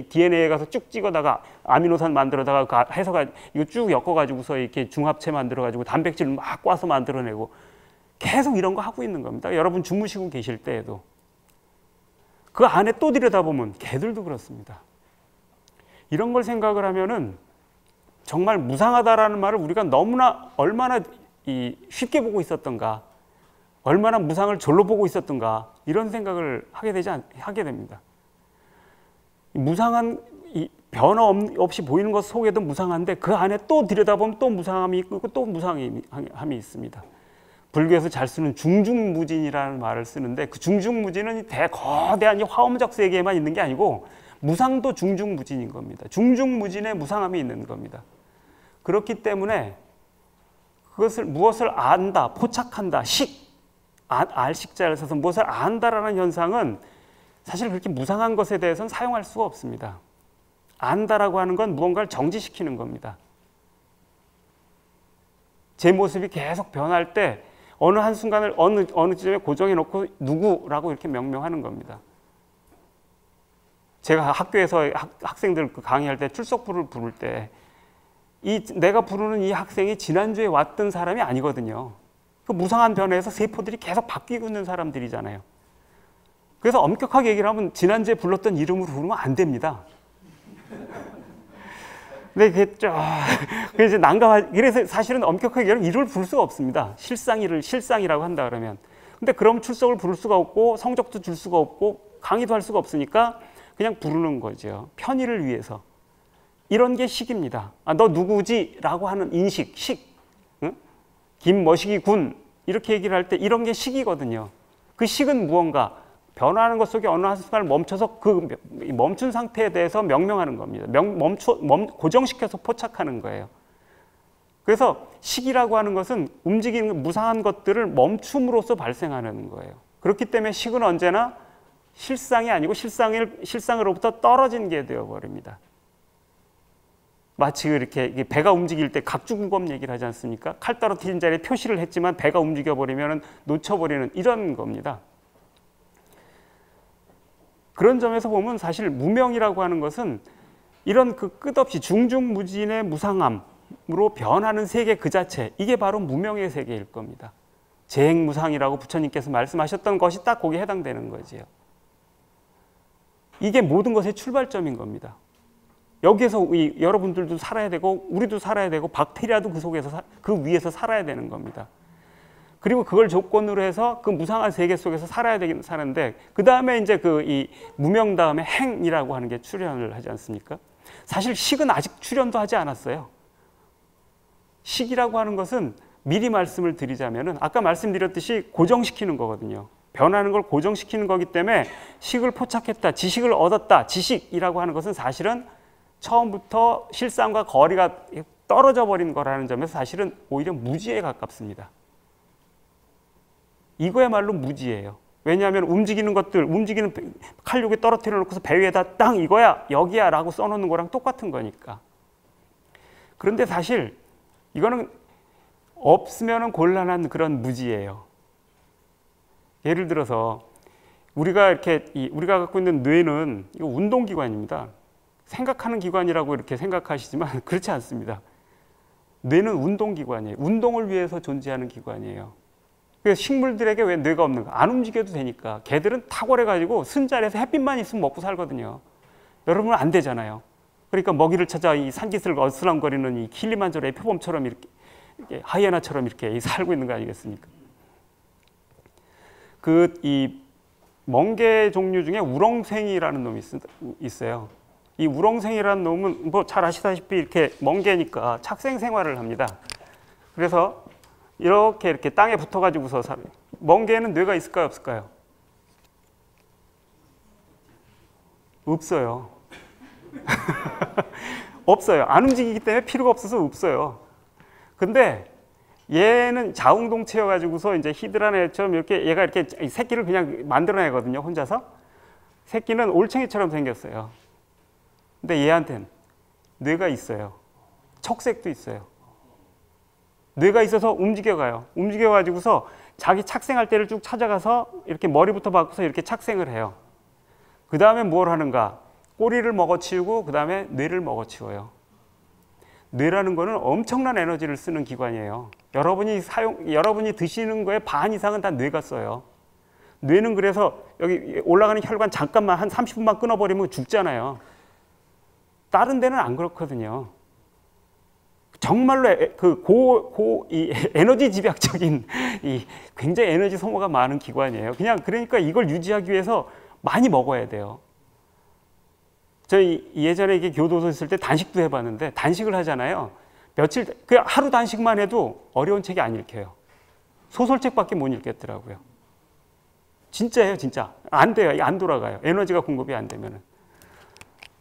DNA에 가서 쭉 찍어다가 아미노산 만들어다가 해서가 이거 쭉 엮어가지고서 이렇게 중합체 만들어가지고 단백질을 막 꽈서 만들어내고 계속 이런 거 하고 있는 겁니다. 여러분 주무시고 계실 때에도. 그 안에 또 들여다보면 개들도 그렇습니다. 이런 걸 생각을 하면은 정말 무상하다라는 말을 우리가 너무나 얼마나 쉽게 보고 있었던가, 얼마나 무상을 절로 보고 있었던가 이런 생각을 하게 됩니다. 무상한 변화 없이 보이는 것 속에도 무상한데 그 안에 또 들여다보면 또 무상함이 있고 또 무상함이 있습니다. 불교에서 잘 쓰는 중중무진이라는 말을 쓰는데 그 중중무진은 거대한 화엄적 세계에만 있는 게 아니고 무상도 중중무진인 겁니다. 중중무진에 무상함이 있는 겁니다. 그렇기 때문에 무엇을 안다, 포착한다, 알식자를 써서 무엇을 안다라는 현상은 사실 그렇게 무상한 것에 대해서는 사용할 수가 없습니다. 안다라고 하는 건 무언가를 정지시키는 겁니다. 제 모습이 계속 변할 때 어느 한순간을 어느 지점에 고정해 놓고 누구라고 이렇게 명명하는 겁니다. 제가 학교에서 학생들 강의할 때 출석부를 부를 때 내가 부르는 이 학생이 지난주에 왔던 사람이 아니거든요. 그 무상한 변화에서 세포들이 계속 바뀌고 있는 사람들이잖아요. 그래서 엄격하게 얘기를 하면 지난주에 불렀던 이름으로 부르면 안 됩니다. 근데 그게 그래서 사실은 엄격하게 얘기하면 이름을 부를 수가 없습니다. 실상이라고 한다 그러면. 근데 그럼 출석을 부를 수가 없고 성적도 줄 수가 없고 강의도 할 수가 없으니까 그냥 부르는 거죠. 편의를 위해서. 이런 게 식입니다. 너 누구지? 라고 하는 인식, 응? 김머시기 군 이렇게 얘기를 할 때 이런 게 식이거든요. 그 식은 무언가 변화하는 것 속에 어느 한순간을 멈춰서 그 멈춘 상태에 대해서 명명하는 겁니다. 고정시켜서 포착하는 거예요. 그래서 식이라고 하는 것은 움직이는 무상한 것들을 멈춤으로써 발생하는 거예요. 그렇기 때문에 식은 언제나 실상이 아니고 실상으로부터 떨어진 게 되어버립니다. 마치 이렇게 배가 움직일 때 각주구검 얘기를 하지 않습니까? 칼 떨어뜨린 자리에 표시를 했지만 배가 움직여버리면 놓쳐버리는 이런 겁니다. 그런 점에서 보면 사실 무명이라고 하는 것은 이런 그 끝없이 중중무진의 무상함으로 변하는 세계 그 자체, 이게 바로 무명의 세계일 겁니다. 재행무상이라고 부처님께서 말씀하셨던 것이 딱 거기에 해당되는 거지요. 이게 모든 것의 출발점인 겁니다. 여기에서 여러분들도 살아야 되고 우리도 살아야 되고 박테리아도 그 위에서 살아야 되는 겁니다. 그리고 그걸 조건으로 해서 그 무상한 세계 속에서 살아야 되긴 사는데 그 다음에 이제 이 무명 다음에 행이라고 하는 게 출현을 하지 않습니까? 사실 식은 아직 출현도 하지 않았어요. 식이라고 하는 것은 미리 말씀을 드리자면은 아까 말씀드렸듯이 고정시키는 거거든요. 변하는 걸 고정시키는 거기 때문에 식을 포착했다, 지식을 얻었다, 지식이라고 하는 것은 사실은 처음부터 실상과 거리가 떨어져 버린 거라는 점에서 사실은 오히려 무지에 가깝습니다. 이거야말로 무지예요. 왜냐하면 움직이는 칼 여기 떨어뜨려 놓고서 배 위에다 땅 이거야 여기야 라고 써놓는 거랑 똑같은 거니까. 그런데 사실 이거는 없으면은 곤란한 그런 무지예요. 예를 들어서 우리가 갖고 있는 뇌는 이거 운동기관입니다. 생각하는 기관이라고 이렇게 생각하시지만 그렇지 않습니다. 뇌는 운동기관이에요. 운동을 위해서 존재하는 기관이에요. 그래서 식물들에게 왜 뇌가 없는가? 안 움직여도 되니까. 개들은 탁월해가지고 순자리에서 햇빛만 있으면 먹고 살거든요. 여러분은 안 되잖아요. 그러니까 먹이를 찾아 이 산기슭을 어슬렁거리는 이 킬리만자로의 표범처럼 이렇게 하이에나처럼 이렇게 살고 있는 거 아니겠습니까? 이 멍게 종류 중에 우렁생이라는 놈이 있어요. 이 우렁생이라는 놈은 뭐 잘 아시다시피 이렇게 멍게니까 착생 생활을 합니다. 그래서 이렇게 땅에 붙어가지고서 살아요. 멍게는 뇌가 있을까요, 없을까요? 없어요. 없어요. 안 움직이기 때문에 필요가 없어서 없어요. 근데 얘는 자웅동체여가지고서 이제 히드라네처럼 얘가 이렇게 새끼를 그냥 만들어내거든요, 혼자서. 새끼는 올챙이처럼 생겼어요. 근데 얘한테는 뇌가 있어요. 척색도 있어요. 뇌가 있어서 움직여가요. 움직여가지고서 자기 착생할 때를 쭉 찾아가서 이렇게 머리부터 바꿔서 이렇게 착생을 해요. 그 다음에 뭘 하는가? 꼬리를 먹어치우고 그 다음에 뇌를 먹어치워요. 뇌라는 거는 엄청난 에너지를 쓰는 기관이에요. 여러분이 드시는 거에 반 이상은 다 뇌가 써요. 뇌는 그래서 여기 올라가는 혈관 잠깐만 한 30분만 끊어버리면 죽잖아요. 다른 데는 안 그렇거든요. 정말로 이 에너지 집약적인 굉장히 에너지 소모가 많은 기관이에요. 그러니까 이걸 유지하기 위해서 많이 먹어야 돼요. 저희 예전에 이게 교도소 있을 때 단식도 해봤는데 단식을 하잖아요. 그 하루 단식만 해도 어려운 책이 안 읽혀요. 소설책밖에 못 읽겠더라고요. 진짜예요, 진짜. 안 돼요, 안 돌아가요. 에너지가 공급이 안 되면은.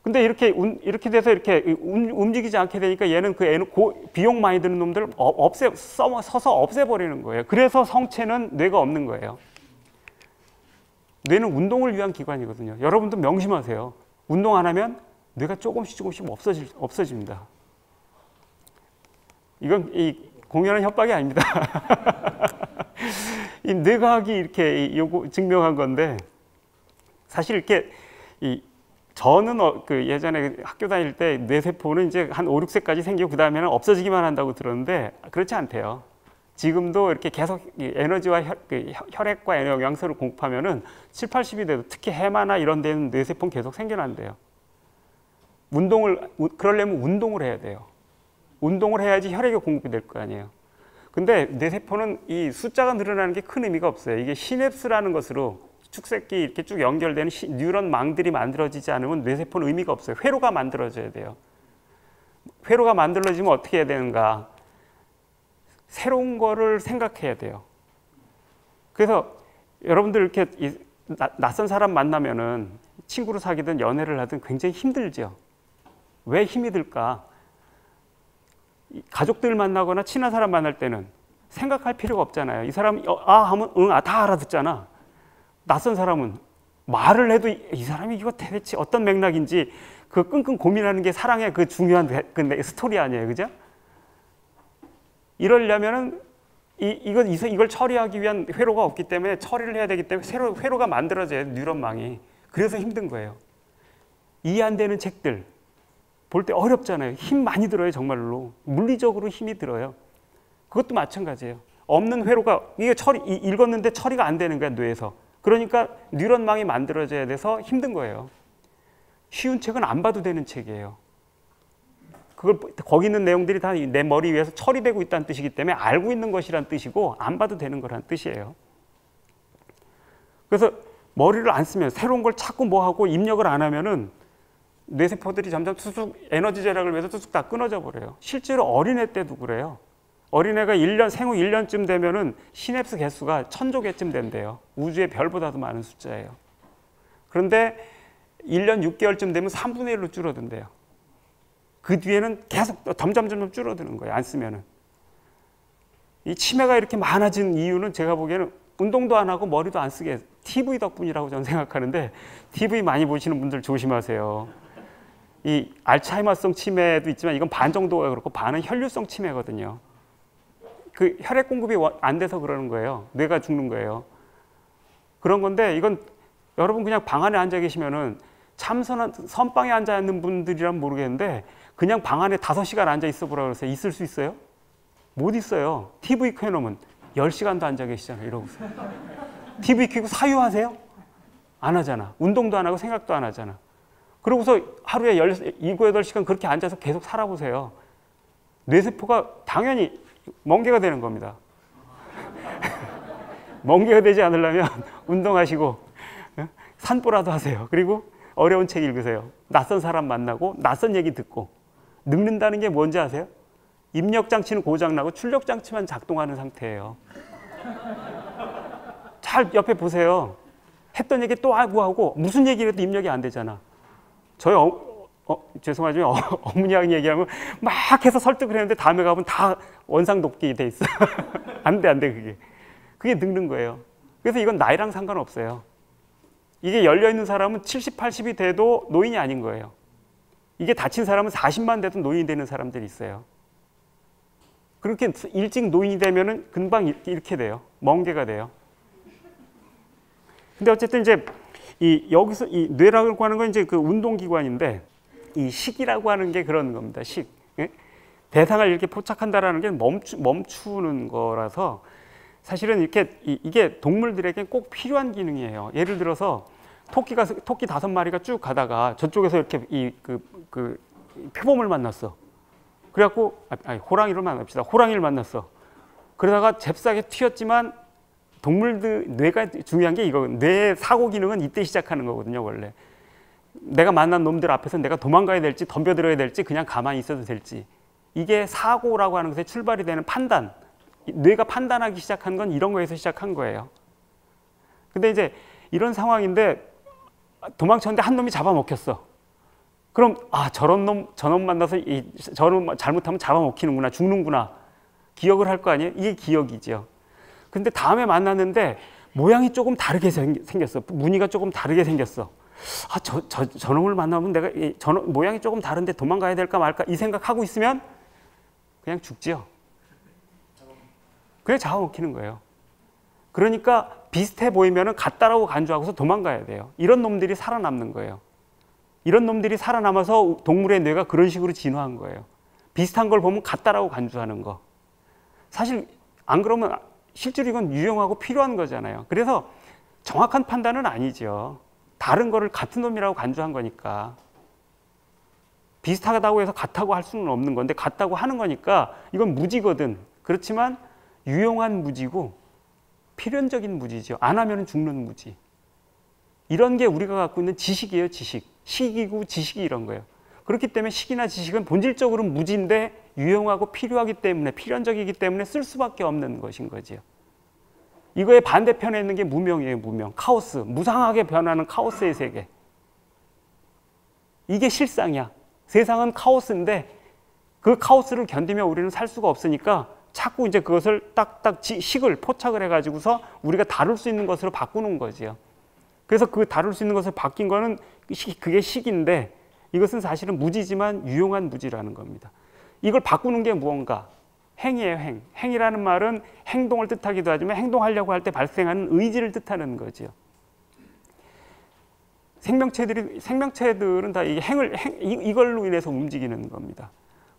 근데 이렇게 돼서 이렇게 움직이지 않게 되니까 얘는 비용 많이 드는 놈들을 서서 없애버리는 거예요. 그래서 성체는 뇌가 없는 거예요. 뇌는 운동을 위한 기관이거든요. 여러분도 명심하세요. 운동 안 하면 뇌가 조금씩 없어집니다. 이건 공연한 협박이 아닙니다. 이 뇌과학이 이렇게 증명한 건데, 사실 이렇게 저는 예전에 학교 다닐 때 뇌세포는 이제 한 5, 6세까지 생기고 그 다음에는 없어지기만 한다고 들었는데 그렇지 않대요. 지금도 이렇게 계속 에너지와 혈액과 영양소를 공급하면은 7, 80이 돼도 특히 해마나 이런 데는 뇌세포는 계속 생겨난대요. 그러려면 운동을 해야 돼요. 운동을 해야지 혈액이 공급이 될 거 아니에요. 근데 뇌세포는 이 숫자가 늘어나는 게 큰 의미가 없어요. 이게 시냅스라는 것으로 축색기 이렇게 쭉 연결되는 뉴런 망들이 만들어지지 않으면 뇌세포는 의미가 없어요. 회로가 만들어져야 돼요. 회로가 만들어지면 어떻게 해야 되는가? 새로운 거를 생각해야 돼요. 그래서 여러분들 이렇게 낯선 사람 만나면은 친구로 사귀든 연애를 하든 굉장히 힘들죠. 왜 힘이 들까? 가족들 만나거나 친한 사람 만날 때는 생각할 필요가 없잖아요. 이 사람이 하면 다 알아듣잖아. 낯선 사람은 말을 해도 이 사람이 이거 대체 어떤 맥락인지 그 끙끙 고민하는 게 사랑의 그 중요한 스토리 아니에요, 그죠? 이러려면은 이걸 처리하기 위한 회로가 없기 때문에 처리를 해야 되기 때문에 새로 회로가 만들어져야 뉴런망이. 그래서 힘든 거예요. 이해 안 되는 책들 볼 때 어렵잖아요. 힘 많이 들어요, 정말로. 물리적으로 힘이 들어요. 그것도 마찬가지예요. 없는 회로가 읽었는데 처리가 안 되는 거야, 뇌에서. 그러니까 뉴런망이 만들어져야 돼서 힘든 거예요. 쉬운 책은 안 봐도 되는 책이에요. 거기 있는 내용들이 다 내 머리 위에서 처리되고 있다는 뜻이기 때문에 알고 있는 것이란 뜻이고 안 봐도 되는 거란 뜻이에요. 그래서 머리를 안 쓰면 새로운 걸 찾고 뭐하고 입력을 안 하면은 뇌세포들이 점점 쑥쑥 에너지 절약을 위해서 쑥쑥 다 끊어져 버려요. 실제로 어린애 때도 그래요. 어린애가 생후 1년쯤 되면은 시냅스 개수가 1000조 개쯤 된대요. 우주의 별보다도 많은 숫자예요. 그런데 1년 6개월쯤 되면 3분의 1로 줄어든대요. 그 뒤에는 계속 점점 줄어드는 거예요. 안 쓰면은. 이 치매가 이렇게 많아진 이유는 제가 보기에는 운동도 안 하고 머리도 안 쓰게 TV 덕분이라고 저는 생각하는데, TV 많이 보시는 분들 조심하세요. 이 알츠하이머성 치매도 있지만 이건 반 정도가 그렇고 반은 혈류성 치매거든요. 그 혈액 공급이 안 돼서 그러는 거예요. 뇌가 죽는 거예요. 그런 건데 이건 여러분 그냥 방 안에 앉아 계시면은 참선한 선방에 앉아 있는 분들이란 모르겠는데 그냥 방 안에 5시간 앉아 있어 보라 그러세요. 있을 수 있어요? 못 있어요. TV 켜놓으면 10시간도 앉아 계시잖아요. 이러고서. TV 켜고 사유하세요? 안 하잖아. 운동도 안 하고 생각도 안 하잖아. 그러고서 하루에 7, 8시간 그렇게 앉아서 계속 살아보세요. 뇌세포가 당연히 멍게가 되는 겁니다. 멍게가 되지 않으려면 운동하시고 산보라도 하세요. 그리고 어려운 책 읽으세요. 낯선 사람 만나고 낯선 얘기 듣고. 늙는다는 게 뭔지 아세요? 입력장치는 고장나고 출력장치만 작동하는 상태예요. 잘 옆에 보세요. 했던 얘기 또 하고 무슨 얘기를 해도 입력이 안 되잖아. 저희 죄송하지만 어머니랑 얘기하면 막 해서 설득을 했는데 다음에 가면 다 원상독기 돼 있어. 안 돼, 그게 늙는 거예요. 그래서 이건 나이랑 상관없어요. 이게 열려있는 사람은 70, 80이 돼도 노인이 아닌 거예요. 이게 다친 사람은 40만 돼도 노인이 되는 사람들이 있어요. 그렇게 일찍 노인이 되면은 금방 이렇게 돼요. 멍게가 돼요. 근데 어쨌든 이제 여기서 이 뇌라고 하는 건 이제 그 운동기관인데 이 식이라고 하는 게 그런 겁니다. 식. 예? 대상을 이렇게 포착한다라는 게 멈추는 거라서 사실은 이렇게 이게 동물들에게 꼭 필요한 기능이에요. 예를 들어서 토끼 5마리가 쭉 가다가 저쪽에서 이렇게 그 표범을 만났어. 그래갖고 호랑이를 만납시다. 호랑이를 만났어. 그러다가 잽싸게 튀었지만 동물들 뇌가 중요한 게 이거 뇌 사고 기능은 이때 시작하는 거거든요. 원래 내가 만난 놈들 앞에서 내가 도망가야 될지 덤벼들어야 될지 그냥 가만히 있어도 될지 이게 사고라고 하는 것에 출발이 되는 판단. 뇌가 판단하기 시작한 건 이런 거에서 시작한 거예요. 근데 이제 이런 상황인데 도망쳤는데 한 놈이 잡아먹혔어. 그럼 저놈 만나서 저놈 잘못하면 잡아먹히는구나, 죽는구나. 기억을 할 거 아니에요? 이게 기억이죠. 근데 다음에 만났는데 모양이 조금 다르게 생겼어. 무늬가 조금 다르게 생겼어. 저놈을 만나면 내가 모양이 조금 다른데 도망가야 될까 말까 이 생각하고 있으면 그냥 죽지요. 그냥 잡아먹히는 거예요. 그러니까 비슷해 보이면 같다라고 간주하고서 도망가야 돼요. 이런 놈들이 살아남는 거예요. 이런 놈들이 살아남아서 동물의 뇌가 그런 식으로 진화한 거예요. 비슷한 걸 보면 같다라고 간주하는 거. 사실 안 그러면 실제로 이건 유용하고 필요한 거잖아요. 그래서 정확한 판단은 아니죠. 다른 거를 같은 놈이라고 간주한 거니까. 비슷하다고 해서 같다고 할 수는 없는 건데 같다고 하는 거니까 이건 무지거든. 그렇지만 유용한 무지고 필연적인 무지죠. 안 하면 죽는 무지. 이런 게 우리가 갖고 있는 지식이에요. 지식. 식이고 지식이 이런 거예요. 그렇기 때문에 식이나 지식은 본질적으로 무지인데 유용하고 필요하기 때문에 필연적이기 때문에 쓸 수밖에 없는 것인 거죠. 이거의 반대편에 있는 게 무명이에요. 무명. 카오스. 무상하게 변하는 카오스의 세계. 이게 실상이야. 세상은 카오스인데 그 카오스를 견디며 우리는 살 수가 없으니까 자꾸 이제 그것을 딱딱 식을 포착을 해가지고서 우리가 다룰 수 있는 것으로 바꾸는 거지요. 그래서 그 다룰 수 있는 것을 바뀐 거는 그게 식인데 이것은 사실은 무지지만 유용한 무지라는 겁니다. 이걸 바꾸는 게 무언가? 행이에요, 행. 행이라는 말은 행동을 뜻하기도 하지만 행동하려고 할 때 발생하는 의지를 뜻하는 거죠. 생명체들은 다 이걸로 인해서 움직이는 겁니다.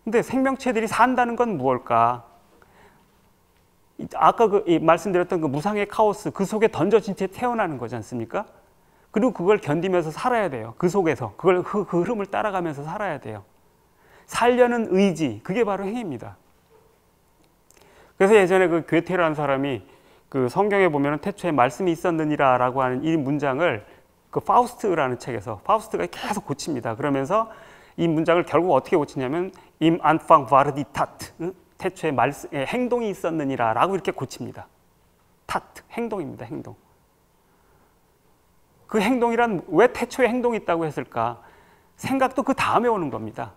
근데 생명체들이 산다는 건 무엇일까? 아까 말씀드렸던 그 무상의 카오스, 그 속에 던져진 채 태어나는 거지 않습니까? 그리고 그걸 견디면서 살아야 돼요. 그 속에서. 그 흐름을 따라가면서 살아야 돼요. 살려는 의지, 그게 바로 행입니다. 그래서 예전에 그 괴테라는 사람이 그 성경에 보면 태초에 말씀이 있었느니라 라고 하는 이 문장을 그 파우스트라는 책에서 파우스트가 계속 고칩니다. 그러면서 이 문장을 결국 어떻게 고치냐면 im Anfang war die Tat. 태초에 행동이 있었느니라 라고 이렇게 고칩니다. tat, 행동입니다. 행동. 그 행동이란 왜 태초에 행동이 있다고 했을까? 생각도 그 다음에 오는 겁니다.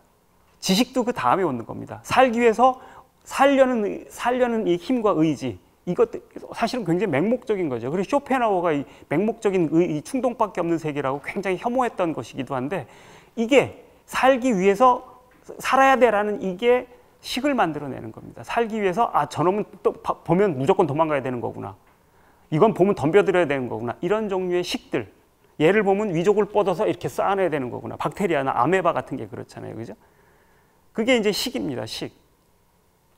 지식도 그 다음에 오는 겁니다. 살기 위해서 살려는 이 힘과 의지, 이것도 사실은 굉장히 맹목적인 거죠. 그리고 쇼펜하우어가 이 맹목적인 이 충동밖에 없는 세계라고 굉장히 혐오했던 것이기도 한데 이게 살기 위해서 살아야 돼라는 이게 식을 만들어내는 겁니다. 살기 위해서 저놈은 또 보면 무조건 도망가야 되는 거구나. 이건 보면 덤벼들어야 되는 거구나. 이런 종류의 식들. 얘를 보면 위족을 뻗어서 이렇게 쌓아내야 되는 거구나. 박테리아나 아메바 같은 게 그렇잖아요. 그죠? 그게 이제 식입니다. 식.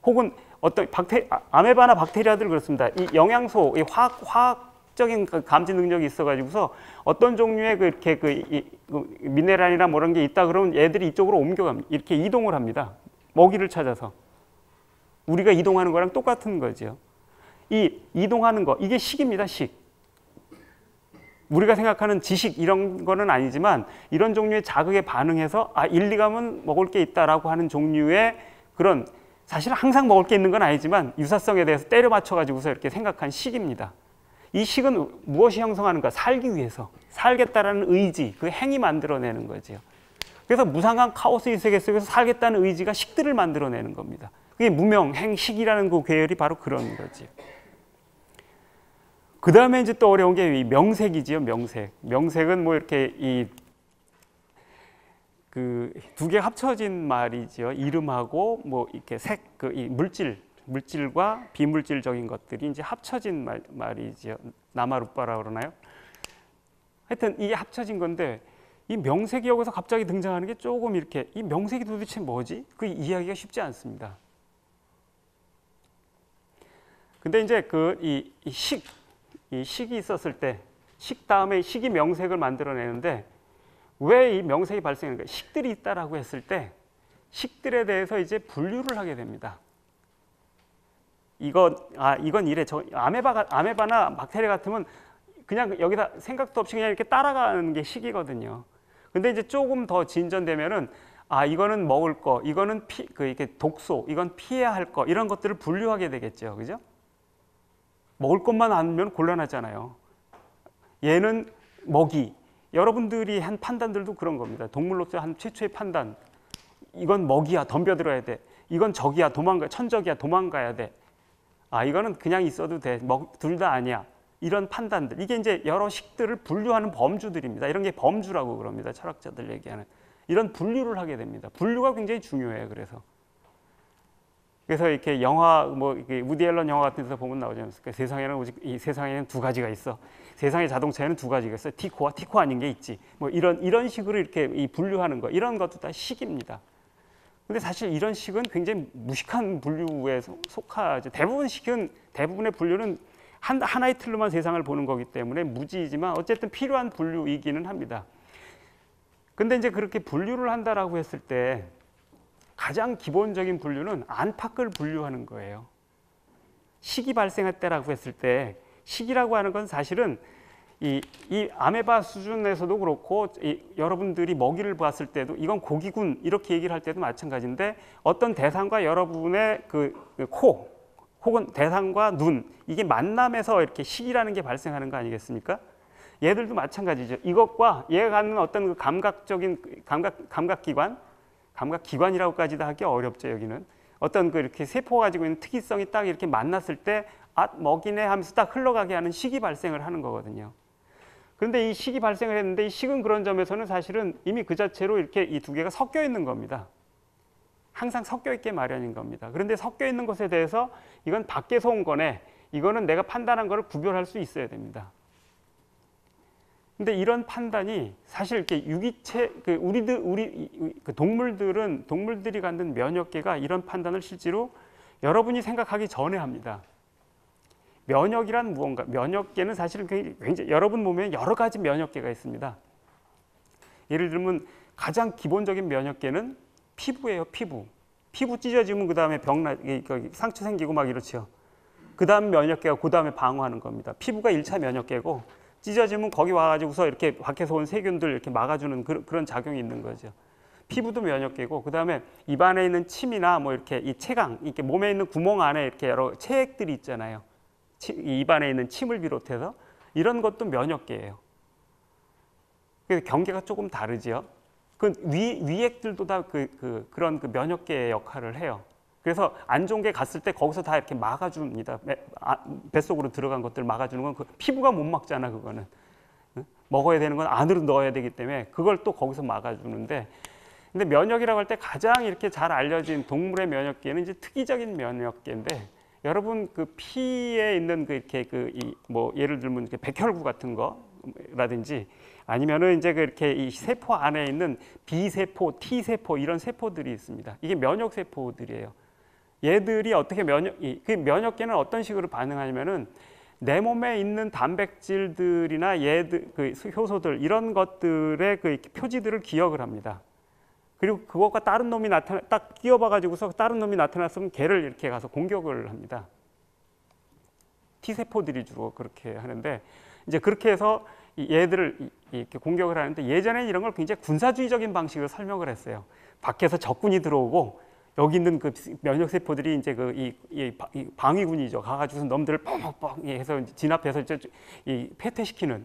혹은 어떤 아메바나 박테리아들 그렇습니다. 이 영양소, 이 화학적인 감지 능력이 있어가지고서 어떤 종류의 이렇게 미네랄이나 뭐 이런 게 있다 그러면 얘들이 이쪽으로 옮겨갑니다. 이렇게 이동을 합니다. 먹이를 찾아서. 우리가 이동하는 거랑 똑같은 거죠. 이 이동하는 거, 이게 식입니다. 식. 우리가 생각하는 지식 이런 거는 아니지만 이런 종류의 자극에 반응해서 1, 2감은 먹을 게 있다라고 하는 종류의 그런, 사실 항상 먹을 게 있는 건 아니지만 유사성에 대해서 때려 맞춰가지고서 이렇게 생각한 식입니다. 이 식은 무엇이 형성하는가? 살기 위해서. 살겠다라는 의지, 그 행이 만들어내는 거죠. 그래서 무상한 카오스의 세계 속에서 살겠다는 의지가 식들을 만들어내는 겁니다. 그게 무명, 행, 식이라는 그 계열이 바로 그런 거죠. 그 다음에 이제 또 어려운 게 이 명색이지요, 명색. 명색은 뭐 이렇게 이 두 개 합쳐진 말이죠. 이름하고 뭐 이렇게 이 물질과 비물질적인 것들이 이제 합쳐진 말이죠. 나마루빠라 그러나요? 하여튼 이게 합쳐진 건데 이 명색이 여기서 갑자기 등장하는 게 조금 이렇게, 이 명색이 도대체 뭐지? 그 이해하기가 쉽지 않습니다. 근데 이제 이 식이 있었을 때, 식 다음에 식이 명색을 만들어내는데 왜 이 명색이 발생하는가? 식들이 있다라고 했을 때 식들에 대해서 이제 분류를 하게 됩니다. 이건 이래. 아메바나 박테리아 같으면 그냥 여기다 생각도 없이 그냥 이렇게 따라가는 게 식이거든요. 근데 이제 조금 더 진전되면은 이거는 먹을 거, 이거는 이렇게 독소, 이건 피해야 할 거, 이런 것들을 분류하게 되겠죠. 그죠? 먹을 것만 알면 곤란하잖아요. 얘는 먹이. 여러분들이 한 판단들도 그런 겁니다. 동물로서 한 최초의 판단. 이건 먹이야, 덤벼들어야 돼. 이건 적이야, 천적이야, 도망가야 돼. 이거는 그냥 있어도 돼. 둘 다 아니야. 이런 판단들. 이게 이제 여러 식들을 분류하는 범주들입니다. 이런 게 범주라고 그럽니다. 철학자들 얘기하는. 이런 분류를 하게 됩니다. 분류가 굉장히 중요해요. 그래서 이렇게 영화, 우디 앨런 영화 같은 데서 보면 나오지 않습니까? 이 세상에는 두 가지가 있어. 세상의 자동차에는 두 가지가 있어. 티코와 티코 아닌 게 있지. 이런 식으로 이렇게 분류하는 거, 이런 것도 다 식입니다. 근데 사실 이런 식은 굉장히 무식한 분류에 속하죠. 대부분의 분류는 하나의 틀로만 세상을 보는 거기 때문에 무지이지만 어쨌든 필요한 분류이기는 합니다. 근데 이제 그렇게 분류를 한다라고 했을 때 가장 기본적인 분류는 안팎을 분류하는 거예요. 식이 발생했다라고 했을 때 식이라고 하는 건 사실은 이 아메바 수준에서도 그렇고 여러분들이 먹이를 봤을 때도 이건 고기군 이렇게 얘기를 할 때도 마찬가지인데 어떤 대상과 여러분의 코 혹은 대상과 눈 이게 만남에서 이렇게 식이라는 게 발생하는 거 아니겠습니까? 얘들도 마찬가지죠. 이것과 얘가 갖는 어떤 감각적인 감각기관이라고까지도 하기 어렵죠. 여기는 어떤 이렇게 세포가 가지고 있는 특이성이 딱 이렇게 만났을 때 먹이네 하면서 딱 흘러가게 하는 식이 발생을 하는 거거든요. 그런데 이 식이 발생을 했는데 이 식은 그런 점에서는 사실은 이미 그 자체로 이렇게 이 두 개가 섞여 있는 겁니다. 항상 섞여 있게 마련인 겁니다. 그런데 섞여 있는 것에 대해서 이건 밖에서 온 거네. 이거는 내가 판단한 거를 구별할 수 있어야 됩니다. 근데 이런 판단이 사실 이렇게 유기체, 동물들이 갖는 면역계가 이런 판단을 실제로 여러분이 생각하기 전에 합니다. 면역이란 무언가? 면역계는 사실은 굉장히 여러분 몸에 여러 가지 면역계가 있습니다. 예를 들면 가장 기본적인 면역계는 피부예요. 피부 찢어지면 그 다음에 상처 생기고 막 이렇죠. 그 다음 면역계가 그 다음에 방어하는 겁니다. 피부가 1차 면역계고 찢어지면 거기 와가지고서 이렇게 밖에서 온 세균들 이렇게 막아주는 그런 작용이 있는 거죠. 피부도 면역계고, 그 다음에 입안에 있는 침이나 뭐 이렇게 이 체강, 이렇게 몸에 있는 구멍 안에 이렇게 여러 체액들이 있잖아요. 입안에 있는 침을 비롯해서 이런 것도 면역계예요. 그래서 경계가 조금 다르죠. 위액들도 다 그런 면역계의 역할을 해요. 그래서 안 좋은 게 갔을 때 거기서 다 이렇게 막아줍니다. 뱃속으로 들어간 것들 막아주는 건 피부가 못 막잖아. 그거는 먹어야 되는 건 안으로 넣어야 되기 때문에 그걸 또 거기서 막아주는데 근데 면역이라고 할 때 가장 이렇게 잘 알려진 동물의 면역계는 이제 특이적인 면역계인데, 여러분 그 피에 있는 그 이렇게 뭐 예를 들면 이렇게 백혈구 같은 거라든지 아니면은 이제 이렇게 이 세포 안에 있는 B세포, T세포 이런 세포들이 있습니다. 이게 면역 세포들이에요. 얘들이 어떻게 그 면역계는 어떤 식으로 반응하냐면은 내 몸에 있는 단백질들이나 얘들 그 효소들 이런 것들의 그 표지들을 기억을 합니다. 그리고 그것과 다른 놈이 딱 끼워봐 가지고서 다른 놈이 나타났으면 걔를 이렇게 가서 공격을 합니다. T세포들이 주로 그렇게 하는데, 이제 그렇게 해서 얘들을 이렇게 공격을 하는데, 예전에 이런 걸 굉장히 군사주의적인 방식으로 설명을 했어요. 밖에서 적군이 들어오고 여기 있는 그 면역 세포들이 이제 이 방위군이죠. 가가지고 놈들을 뻥뻥뻥 해서 진압해서 이 패퇴시키는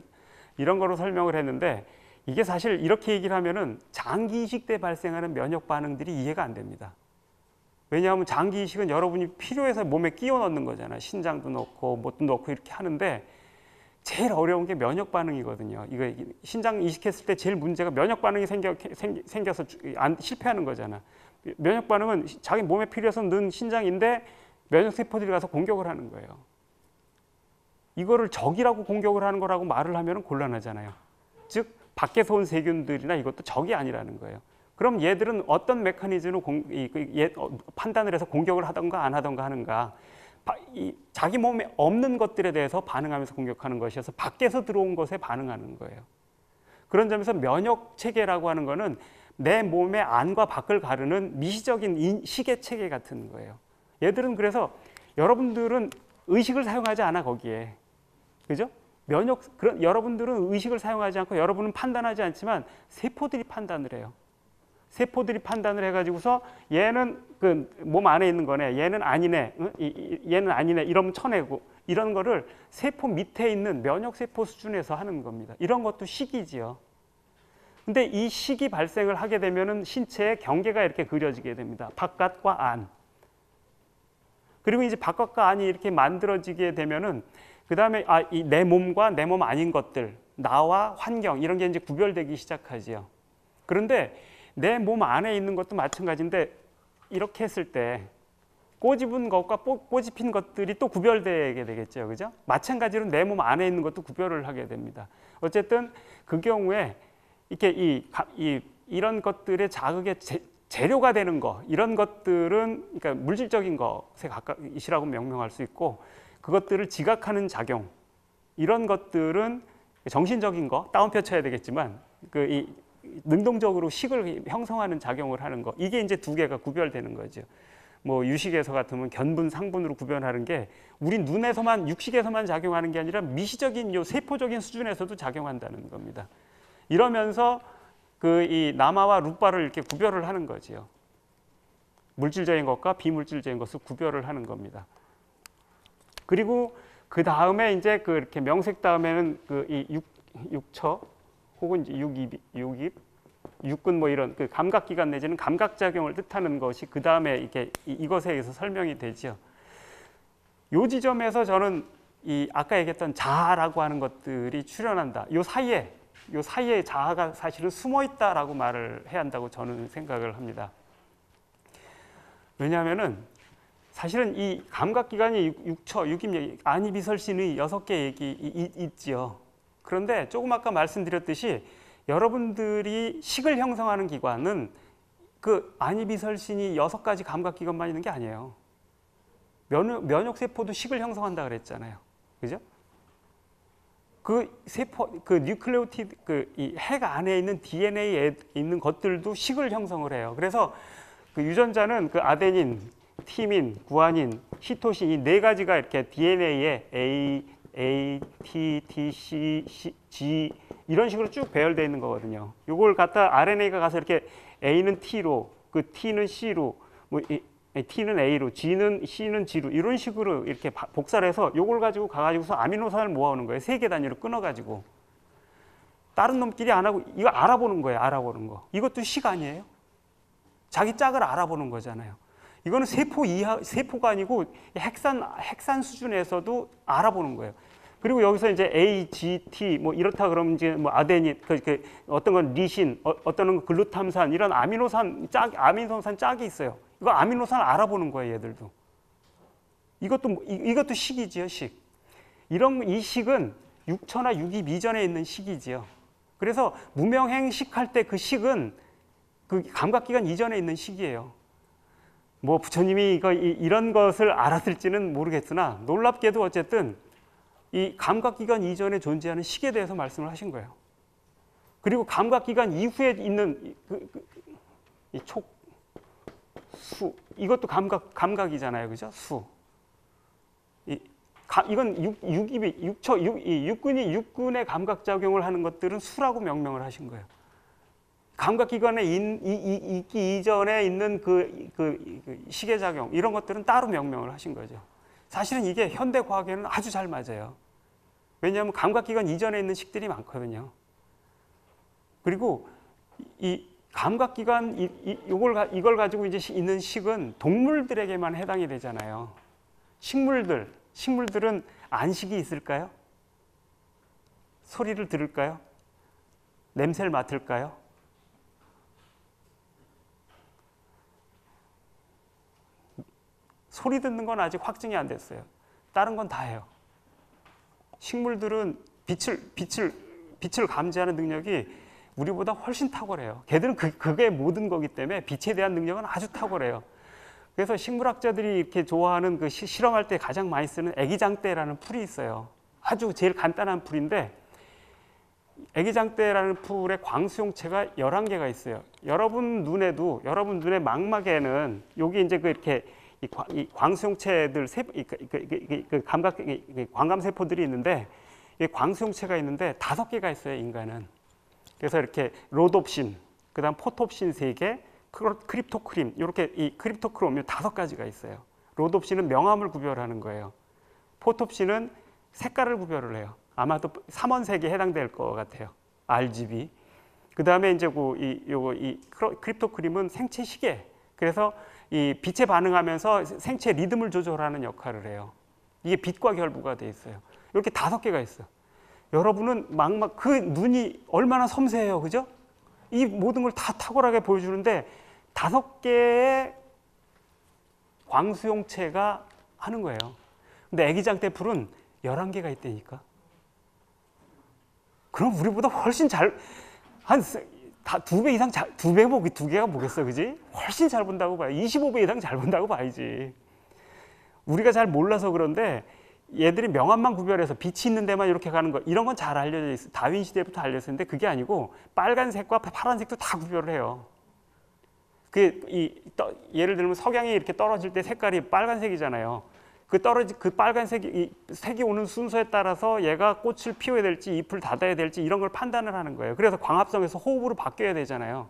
이런 거로 설명을 했는데, 이게 사실 이렇게 얘기를 하면은 장기 이식 때 발생하는 면역 반응들이 이해가 안 됩니다. 왜냐하면 장기 이식은 여러분이 필요해서 몸에 끼워 넣는 거잖아요. 신장도 넣고 뭣도 넣고 이렇게 하는데, 제일 어려운 게 면역 반응이거든요. 이거 신장 이식했을 때 제일 문제가 면역 반응이 생겨서 실패하는 거잖아. 면역 반응은 자기 몸에 필요해서 넣은 신장인데 면역 세포들이 가서 공격을 하는 거예요. 이거를 적이라고 공격을 하는 거라고 말을 하면 곤란하잖아요. 즉 밖에서 온 세균들이나 이것도 적이 아니라는 거예요. 그럼 얘들은 어떤 메커니즘으로 판단을 해서 공격을 하던가 안 하던가 하는가? 자기 몸에 없는 것들에 대해서 반응하면서 공격하는 것이어서 밖에서 들어온 것에 반응하는 거예요. 그런 점에서 면역 체계라고 하는 거는 내 몸의 안과 밖을 가르는 미시적인 시계 체계 같은 거예요. 얘들은 그래서 여러분들은 의식을 사용하지 않아 거기에, 그죠? 여러분들은 의식을 사용하지 않고 여러분은 판단하지 않지만 세포들이 판단을 해요. 세포들이 판단을 해가지고서 얘는 그 몸 안에 있는 거네, 얘는 아니네, 얘는 아니네 이러면 쳐내고, 이런 거를 세포 밑에 있는 면역 세포 수준에서 하는 겁니다. 이런 것도 식이지요. 근데 이 식이 발생을 하게 되면은 신체의 경계가 이렇게 그려지게 됩니다. 바깥과 안. 그리고 이제 바깥과 안이 이렇게 만들어지게 되면은 그 다음에 내 몸과 내 몸 아닌 것들, 나와 환경 이런 게 이제 구별되기 시작하지요. 그런데 내 몸 안에 있는 것도 마찬가지인데, 이렇게 했을 때 꼬집은 것과 꼬집힌 것들이 또 구별되게 되겠죠, 그죠? 마찬가지로 내 몸 안에 있는 것도 구별을 하게 됩니다. 어쨌든 그 경우에 이렇게 이런 것들의 자극의 재료가 되는 거, 이런 것들은 그러니까 물질적인 것에 가까이시라고 명명할 수 있고, 그것들을 지각하는 작용, 이런 것들은 정신적인 거, 따옴표 쳐야 되겠지만 능동적으로 식을 형성하는 작용을 하는 거, 이게 이제 두 개가 구별되는 거죠. 뭐 유식에서 같으면 견분, 상분으로 구별하는 게 우리 눈에서만, 육식에서만 작용하는 게 아니라 미시적인 요 세포적인 수준에서도 작용한다는 겁니다. 이러면서 이 나마와 루파를 이렇게 구별을 하는 거지요. 물질적인 것과 비물질적인 것을 구별을 하는 겁니다. 그리고 그 다음에 이제 이렇게 명색 다음에는 이 육처 혹은 이제 육입, 육근 뭐 이런 그 감각기관 내지는 감각작용을 뜻하는 것이 그 다음에 이렇게 이것에 의해서 설명이 되죠. 요 지점에서 저는 아까 얘기했던 자아라고 하는 것들이 출현한다. 요 사이에 자아가 사실은 숨어 있다라고 말을 해야 한다고 저는 생각을 합니다. 왜냐하면은 사실은 이 감각기관이 육처, 육입, 아니비설신의 6개 얘기 있지요. 그런데 조금 아까 말씀드렸듯이 여러분들이 식을 형성하는 기관은 그 아니비설신이 6가지 감각기관만 있는 게 아니에요. 면역세포도 식을 형성한다 그랬잖아요. 그죠? 그 세포, 그 뉴클레오티드, 이 핵 안에 있는 DNA에 있는 것들도 식을 형성을 해요. 그래서 그 유전자는 그 아데닌, 티민, 구아닌, 시토신 이 4가지가 이렇게 DNA에 A, T, T, C, G 이런 식으로 쭉 배열되어 있는 거거든요. 이걸 갖다 RNA가 가서 이렇게 A는 T로, 그 T는 C로, 뭐 T는 A로, G는 C는 G로 이런 식으로 이렇게 복사를 해서 이걸 가지고 가가지고서 아미노산을 모아오는 거예요. 3개 단위로 끊어가지고. 다른 놈끼리 안 하고 이거 알아보는 거예요. 알아보는 거. 이것도 식 아니에요? 자기 짝을 알아보는 거잖아요. 이거는 세포가 아니고 핵산 수준에서도 알아보는 거예요. 그리고 여기서 이제 A, G, T 뭐 이렇다 그러면 이제 뭐 아데닌, 어떤 건 리신, 어떤 건 글루탐산 이런 아미노산 짝이 있어요. 이거 아미노산 알아보는 거예요, 얘들도. 이것도 식이지요, 식. 이 식은 6초나 6입 이전에 있는 식이지요. 그래서 무명행식 할 때 그 식은 그 감각기관 이전에 있는 식이에요. 뭐 부처님이 이런 것을 알았을지는 모르겠으나 놀랍게도 어쨌든 이 감각기관 이전에 존재하는 식에 대해서 말씀을 하신 거예요. 그리고 감각기관 이후에 있는 이 촉, 수, 이것도 감각이잖아요, 그죠? 수. 이건 육군의 감각작용을 하는 것들은 수라고 명명을 하신 거예요. 감각기관에 있기 이전에 있는 그 시계작용, 이런 것들은 따로 명명을 하신 거죠. 사실은 이게 현대과학에는 아주 잘 맞아요. 왜냐하면 감각기관 이전에 있는 식들이 많거든요. 그리고 이 감각기관, 이걸 가지고 이제 있는 식은 동물들에게만 해당이 되잖아요. 식물들은 안식이 있을까요? 소리를 들을까요? 냄새를 맡을까요? 소리 듣는 건 아직 확증이 안 됐어요. 다른 건 다 해요. 식물들은 빛을 감지하는 능력이 우리보다 훨씬 탁월해요. 걔들은 그게 모든 거기 때문에 빛에 대한 능력은 아주 탁월해요. 그래서 식물학자들이 이렇게 좋아하는 그 실험할 때 가장 많이 쓰는 애기장대라는 풀이 있어요. 아주 제일 간단한 풀인데, 애기장대라는 풀의 광수용체가 11개가 있어요. 여러분 눈의 망막에는 여기 이제 이 광수용체들 광감세포들이 있는데, 이 광수용체가 있는데 5개가 있어요, 인간은. 그래서 이렇게 로놉신, 그다음 포톱신 3개, 크립토크림, 이렇게 이 크립토크롬 5가지가 있어요. 로놉신은 명암을 구별하는 거예요. 포톱신은 색깔을 구별을 해요. 아마도 삼원색에 해당될 것 같아요. RGB. 그다음에 이제 이 크립토크림은 생체 시계. 그래서 이 빛에 반응하면서 생체 리듬을 조절하는 역할을 해요. 이게 빛과 결부가 돼 있어요. 이렇게 5개가 있어요. 여러분은 그 눈이 얼마나 섬세해요, 그죠? 이 모든 걸 다 탁월하게 보여주는데 5개의 광수용체가 하는 거예요. 근데 애기장대풀은 11개가 있다니까. 그럼 우리보다 훨씬 한 2배 이상 2개가 뭐겠어, 그지? 훨씬 잘 본다고 봐요. 25배 이상 잘 본다고 봐야지. 우리가 잘 몰라서 그런데 얘들이 명암만 구별해서 빛이 있는 데만 이렇게 가는 거, 이런 건 잘 알려져 있어요. 다윈 시대부터 알려졌는데 그게 아니고 빨간색과 파란색도 다 구별을 해요. 예를 들면 석양이 이렇게 떨어질 때 색깔이 빨간색이잖아요. 그 빨간색이 색이 오는 순서에 따라서 얘가 꽃을 피워야 될지 잎을 닫아야 될지 이런 걸 판단을 하는 거예요. 그래서 광합성에서 호흡으로 바뀌어야 되잖아요.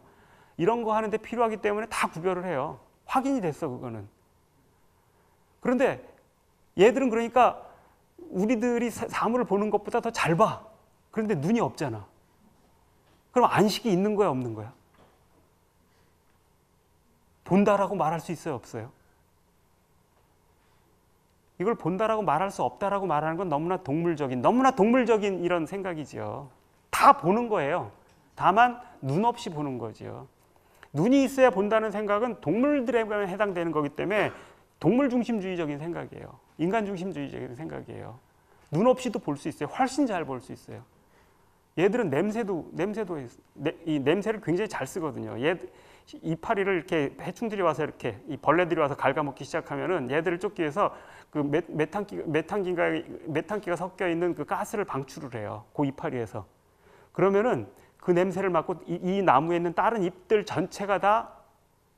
이런 거 하는데 필요하기 때문에 다 구별을 해요. 확인이 됐어, 그거는. 그런데 얘들은 그러니까 우리들이 사물을 보는 것보다 더 잘 봐. 그런데 눈이 없잖아. 그럼 안식이 있는 거야, 없는 거야? 본다라고 말할 수 있어요, 없어요? 이걸 본다라고 말할 수 없다라고 말하는 건 너무나 동물적인 이런 생각이죠. 다 보는 거예요. 다만 눈 없이 보는 거죠. 눈이 있어야 본다는 생각은 동물들에게만 해당되는 거기 때문에 동물 중심주의적인 생각이에요. 인간 중심주의적인 생각이에요. 눈 없이도 볼 수 있어요. 훨씬 잘 볼 수 있어요. 얘들은 이 냄새를 굉장히 잘 쓰거든요. 이파리를 이렇게 해충들이 와서 이렇게 이 벌레들이 와서 갉아먹기 시작하면은 얘들을 쫓기 위해서 그 메탄기가 섞여 있는 그 가스를 방출을 해요. 그 이파리에서. 그러면은 그 냄새를 맡고 이 나무에 있는 다른 잎들 전체가 다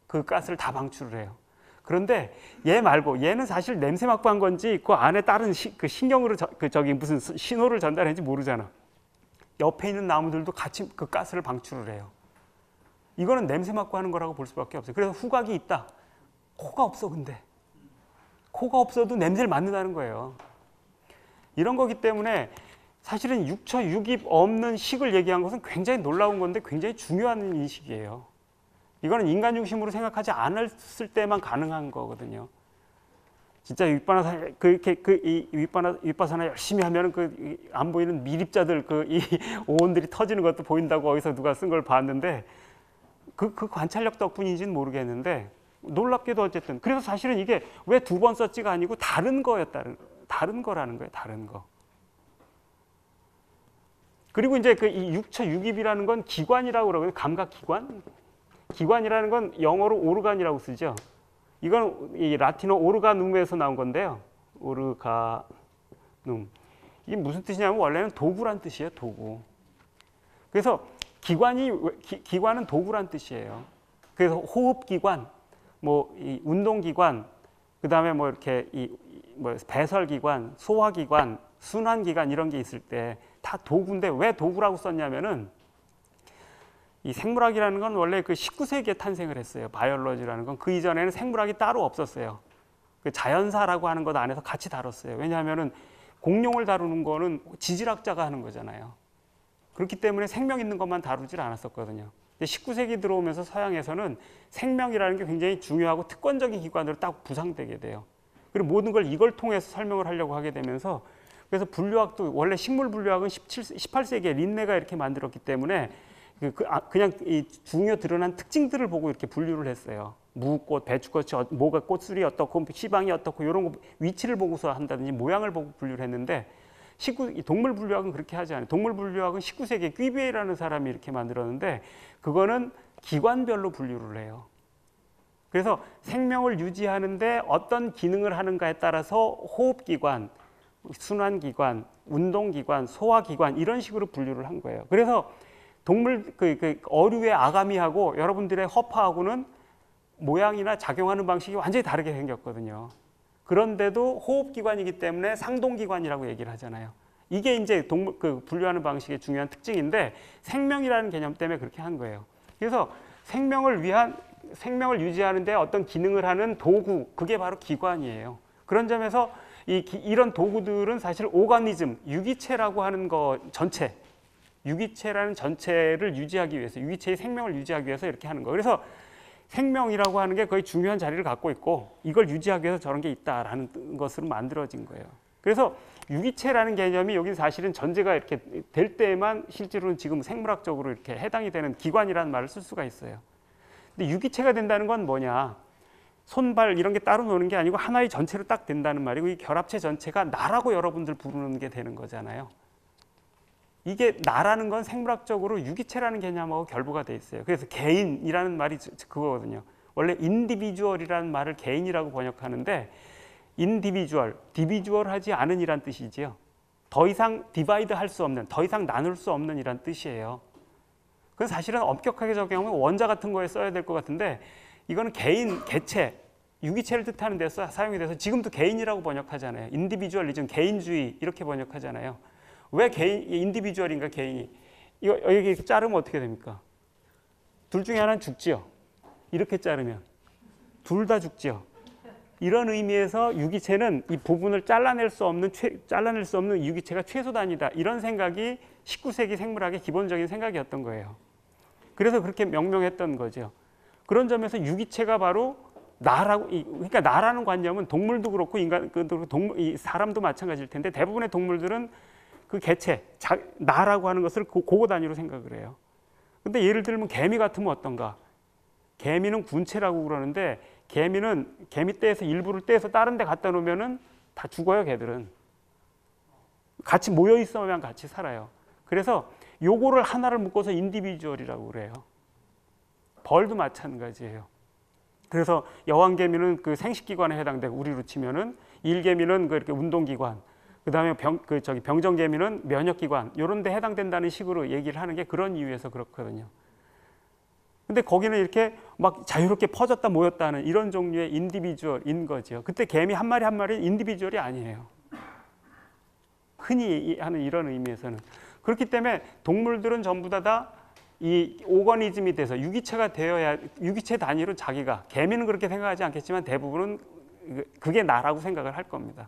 그 가스를 다 방출을 해요. 그런데 얘 말고 얘는 사실 냄새 맡고 한 건지 그 안에 다른 그 신경으로 무슨 신호를 전달했는지 모르잖아. 옆에 있는 나무들도 같이 그 가스를 방출을 해요. 이거는 냄새 맡고 하는 거라고 볼 수밖에 없어요. 그래서 후각이 있다. 코가 없어, 근데. 코가 없어도 냄새를 맡는다는 거예요. 이런 거기 때문에 사실은 6초 6입 없는 식을 얘기한 것은 굉장히 놀라운 건데 굉장히 중요한 인식이에요. 이거는 인간 중심으로 생각하지 않았을 때만 가능한 거거든요. 진짜 윗바사나 열심히 하면은 안 보이는 미립자들 이 오온들이 터지는 것도 보인다고 어디서 누가 쓴 걸 봤는데 그 관찰력 덕분인지는 모르겠는데 놀랍게도 어쨌든 그래서 사실은 이게 왜 2번 썼지가 아니고 다른 거라는 거예요. 다른 거. 그리고 이제 이 육처 육입이라는 건 기관이라고 그러거든요. 감각기관. 기관이라는 건 영어로 오르간이라고 쓰죠. 이건 이 라틴어 오르가눔에서 나온 건데요. 오르가눔. 이게 무슨 뜻이냐면 원래는 도구란 뜻이에요. 도구. 그래서 기관은 도구란 뜻이에요. 그래서 호흡기관, 뭐 이 운동기관, 그 다음에 뭐 이렇게 뭐 배설기관, 소화기관, 순환기관 이런 게 있을 때 다 도구인데 왜 도구라고 썼냐면은 이 생물학이라는 건 원래 그 19세기에 탄생을 했어요. 바이올로지라는 건 그 이전에는 생물학이 따로 없었어요. 그 자연사라고 하는 것 안에서 같이 다뤘어요. 왜냐하면은 공룡을 다루는 거는 지질학자가 하는 거잖아요. 그렇기 때문에 생명 있는 것만 다루질 않았었거든요. 19세기 들어오면서 서양에서는 생명이라는 게 굉장히 중요하고 특권적인 기관으로 딱 부상되게 돼요. 그리고 모든 걸 이걸 통해서 설명을 하려고 하게 되면서 그래서 분류학도 원래 식물 분류학은 18세기에 린네가 이렇게 만들었기 때문에 그냥 이 중요 드러난 특징들을 보고 이렇게 분류를 했어요. 무꽃, 배추꽃이 뭐가 꽃술이 어떻고 시방이 어떻고 이런 거 위치를 보고서 한다든지 모양을 보고 분류를 했는데 동물 분류학은 그렇게 하지 않아요. 동물 분류학은 19세기에 퀴비에라는 사람이 이렇게 만들었는데 그거는 기관별로 분류를 해요. 그래서 생명을 유지하는데 어떤 기능을 하는가에 따라서 호흡기관, 순환기관, 운동기관, 소화기관 이런 식으로 분류를 한 거예요. 그래서 동물 어류의 아가미하고 여러분들의 허파하고는 모양이나 작용하는 방식이 완전히 다르게 생겼거든요. 그런데도 호흡기관이기 때문에 상동기관이라고 얘기를 하잖아요. 이게 이제 분류하는 방식의 중요한 특징인데 생명이라는 개념 때문에 그렇게 한 거예요. 그래서 생명을 유지하는 데 어떤 기능을 하는 도구, 그게 바로 기관이에요. 그런 점에서 이런 도구들은 사실 오가니즘, 유기체라고 하는 거 전체, 유기체라는 전체를 유지하기 위해서, 유기체의 생명을 유지하기 위해서 이렇게 하는 거예요. 그래서 생명이라고 하는 게 거의 중요한 자리를 갖고 있고 이걸 유지하기 위해서 저런 게 있다라는 것으로 만들어진 거예요. 그래서 유기체라는 개념이 여기 사실은 전제가 이렇게 될 때만 실제로는 지금 생물학적으로 이렇게 해당이 되는 기관이라는 말을 쓸 수가 있어요. 근데 유기체가 된다는 건 뭐냐? 손발 이런 게 따로 노는 게 아니고 하나의 전체로 딱 된다는 말이고 이 결합체 전체가 나라고 여러분들 부르는 게 되는 거잖아요. 이게 나라는 건 생물학적으로 유기체라는 개념하고 결부가 돼 있어요. 그래서 개인이라는 말이 그거거든요. 원래 인디비주얼이라는 말을 개인이라고 번역하는데 인디비주얼, 디비주얼하지 않은 이란 뜻이지요. 더 이상 디바이드 할 수 없는, 더 이상 나눌 수 없는 이란 뜻이에요. 그건 사실은 엄격하게 적용하면 원자 같은 거에 써야 될 것 같은데 이거는 개인, 개체, 유기체를 뜻하는 데서 사용이 돼서 지금도 개인이라고 번역하잖아요. 인디비주얼리즘, 개인주의 이렇게 번역하잖아요. 왜 인디비주얼인가 개인이? 이거 여기 자르면 어떻게 됩니까? 둘 중에 하나는 죽지요. 이렇게 자르면 둘 다 죽지요. 이런 의미에서 유기체는 이 부분을 잘라낼 수 없는 유기체가 최소 단위다. 이런 생각이 19세기 생물학의 기본적인 생각이었던 거예요. 그래서 그렇게 명명했던 거죠. 그런 점에서 유기체가 바로 나라고, 그러니까 나라는 관념은 동물도 그렇고 사람도 마찬가지일 텐데 대부분의 동물들은 그 개체, 나라고 하는 것을 고고 단위로 생각을 해요. 근데 예를 들면 개미 같으면 어떤가? 개미는 군체라고 그러는데 개미는 개미떼에서 일부를 떼서 다른 데 갖다 놓으면은 다 죽어요, 개들은. 같이 모여 있어야만 같이 살아요. 그래서 요거를 하나를 묶어서 인디비주얼이라고 그래요. 벌도 마찬가지예요. 그래서 여왕개미는 그 생식기관에 해당되고 우리로 치면은 일개미는 그 이렇게 운동기관, 그다음에 병정개미는 면역기관 이런 데 해당된다는 식으로 얘기를 하는 게 그런 이유에서 그렇거든요. 근데 거기는 이렇게 막 자유롭게 퍼졌다 모였다는 이런 종류의 인디비주얼인 거죠. 그때 개미 한 마리 한 마리 인디비주얼이 아니에요. 흔히 하는 이런 의미에서는. 그렇기 때문에 동물들은 전부 다 이 오거니즘이 돼서 유기체가 되어야, 유기체 단위로 자기가, 개미는 그렇게 생각하지 않겠지만 대부분은 그게 나라고 생각을 할 겁니다.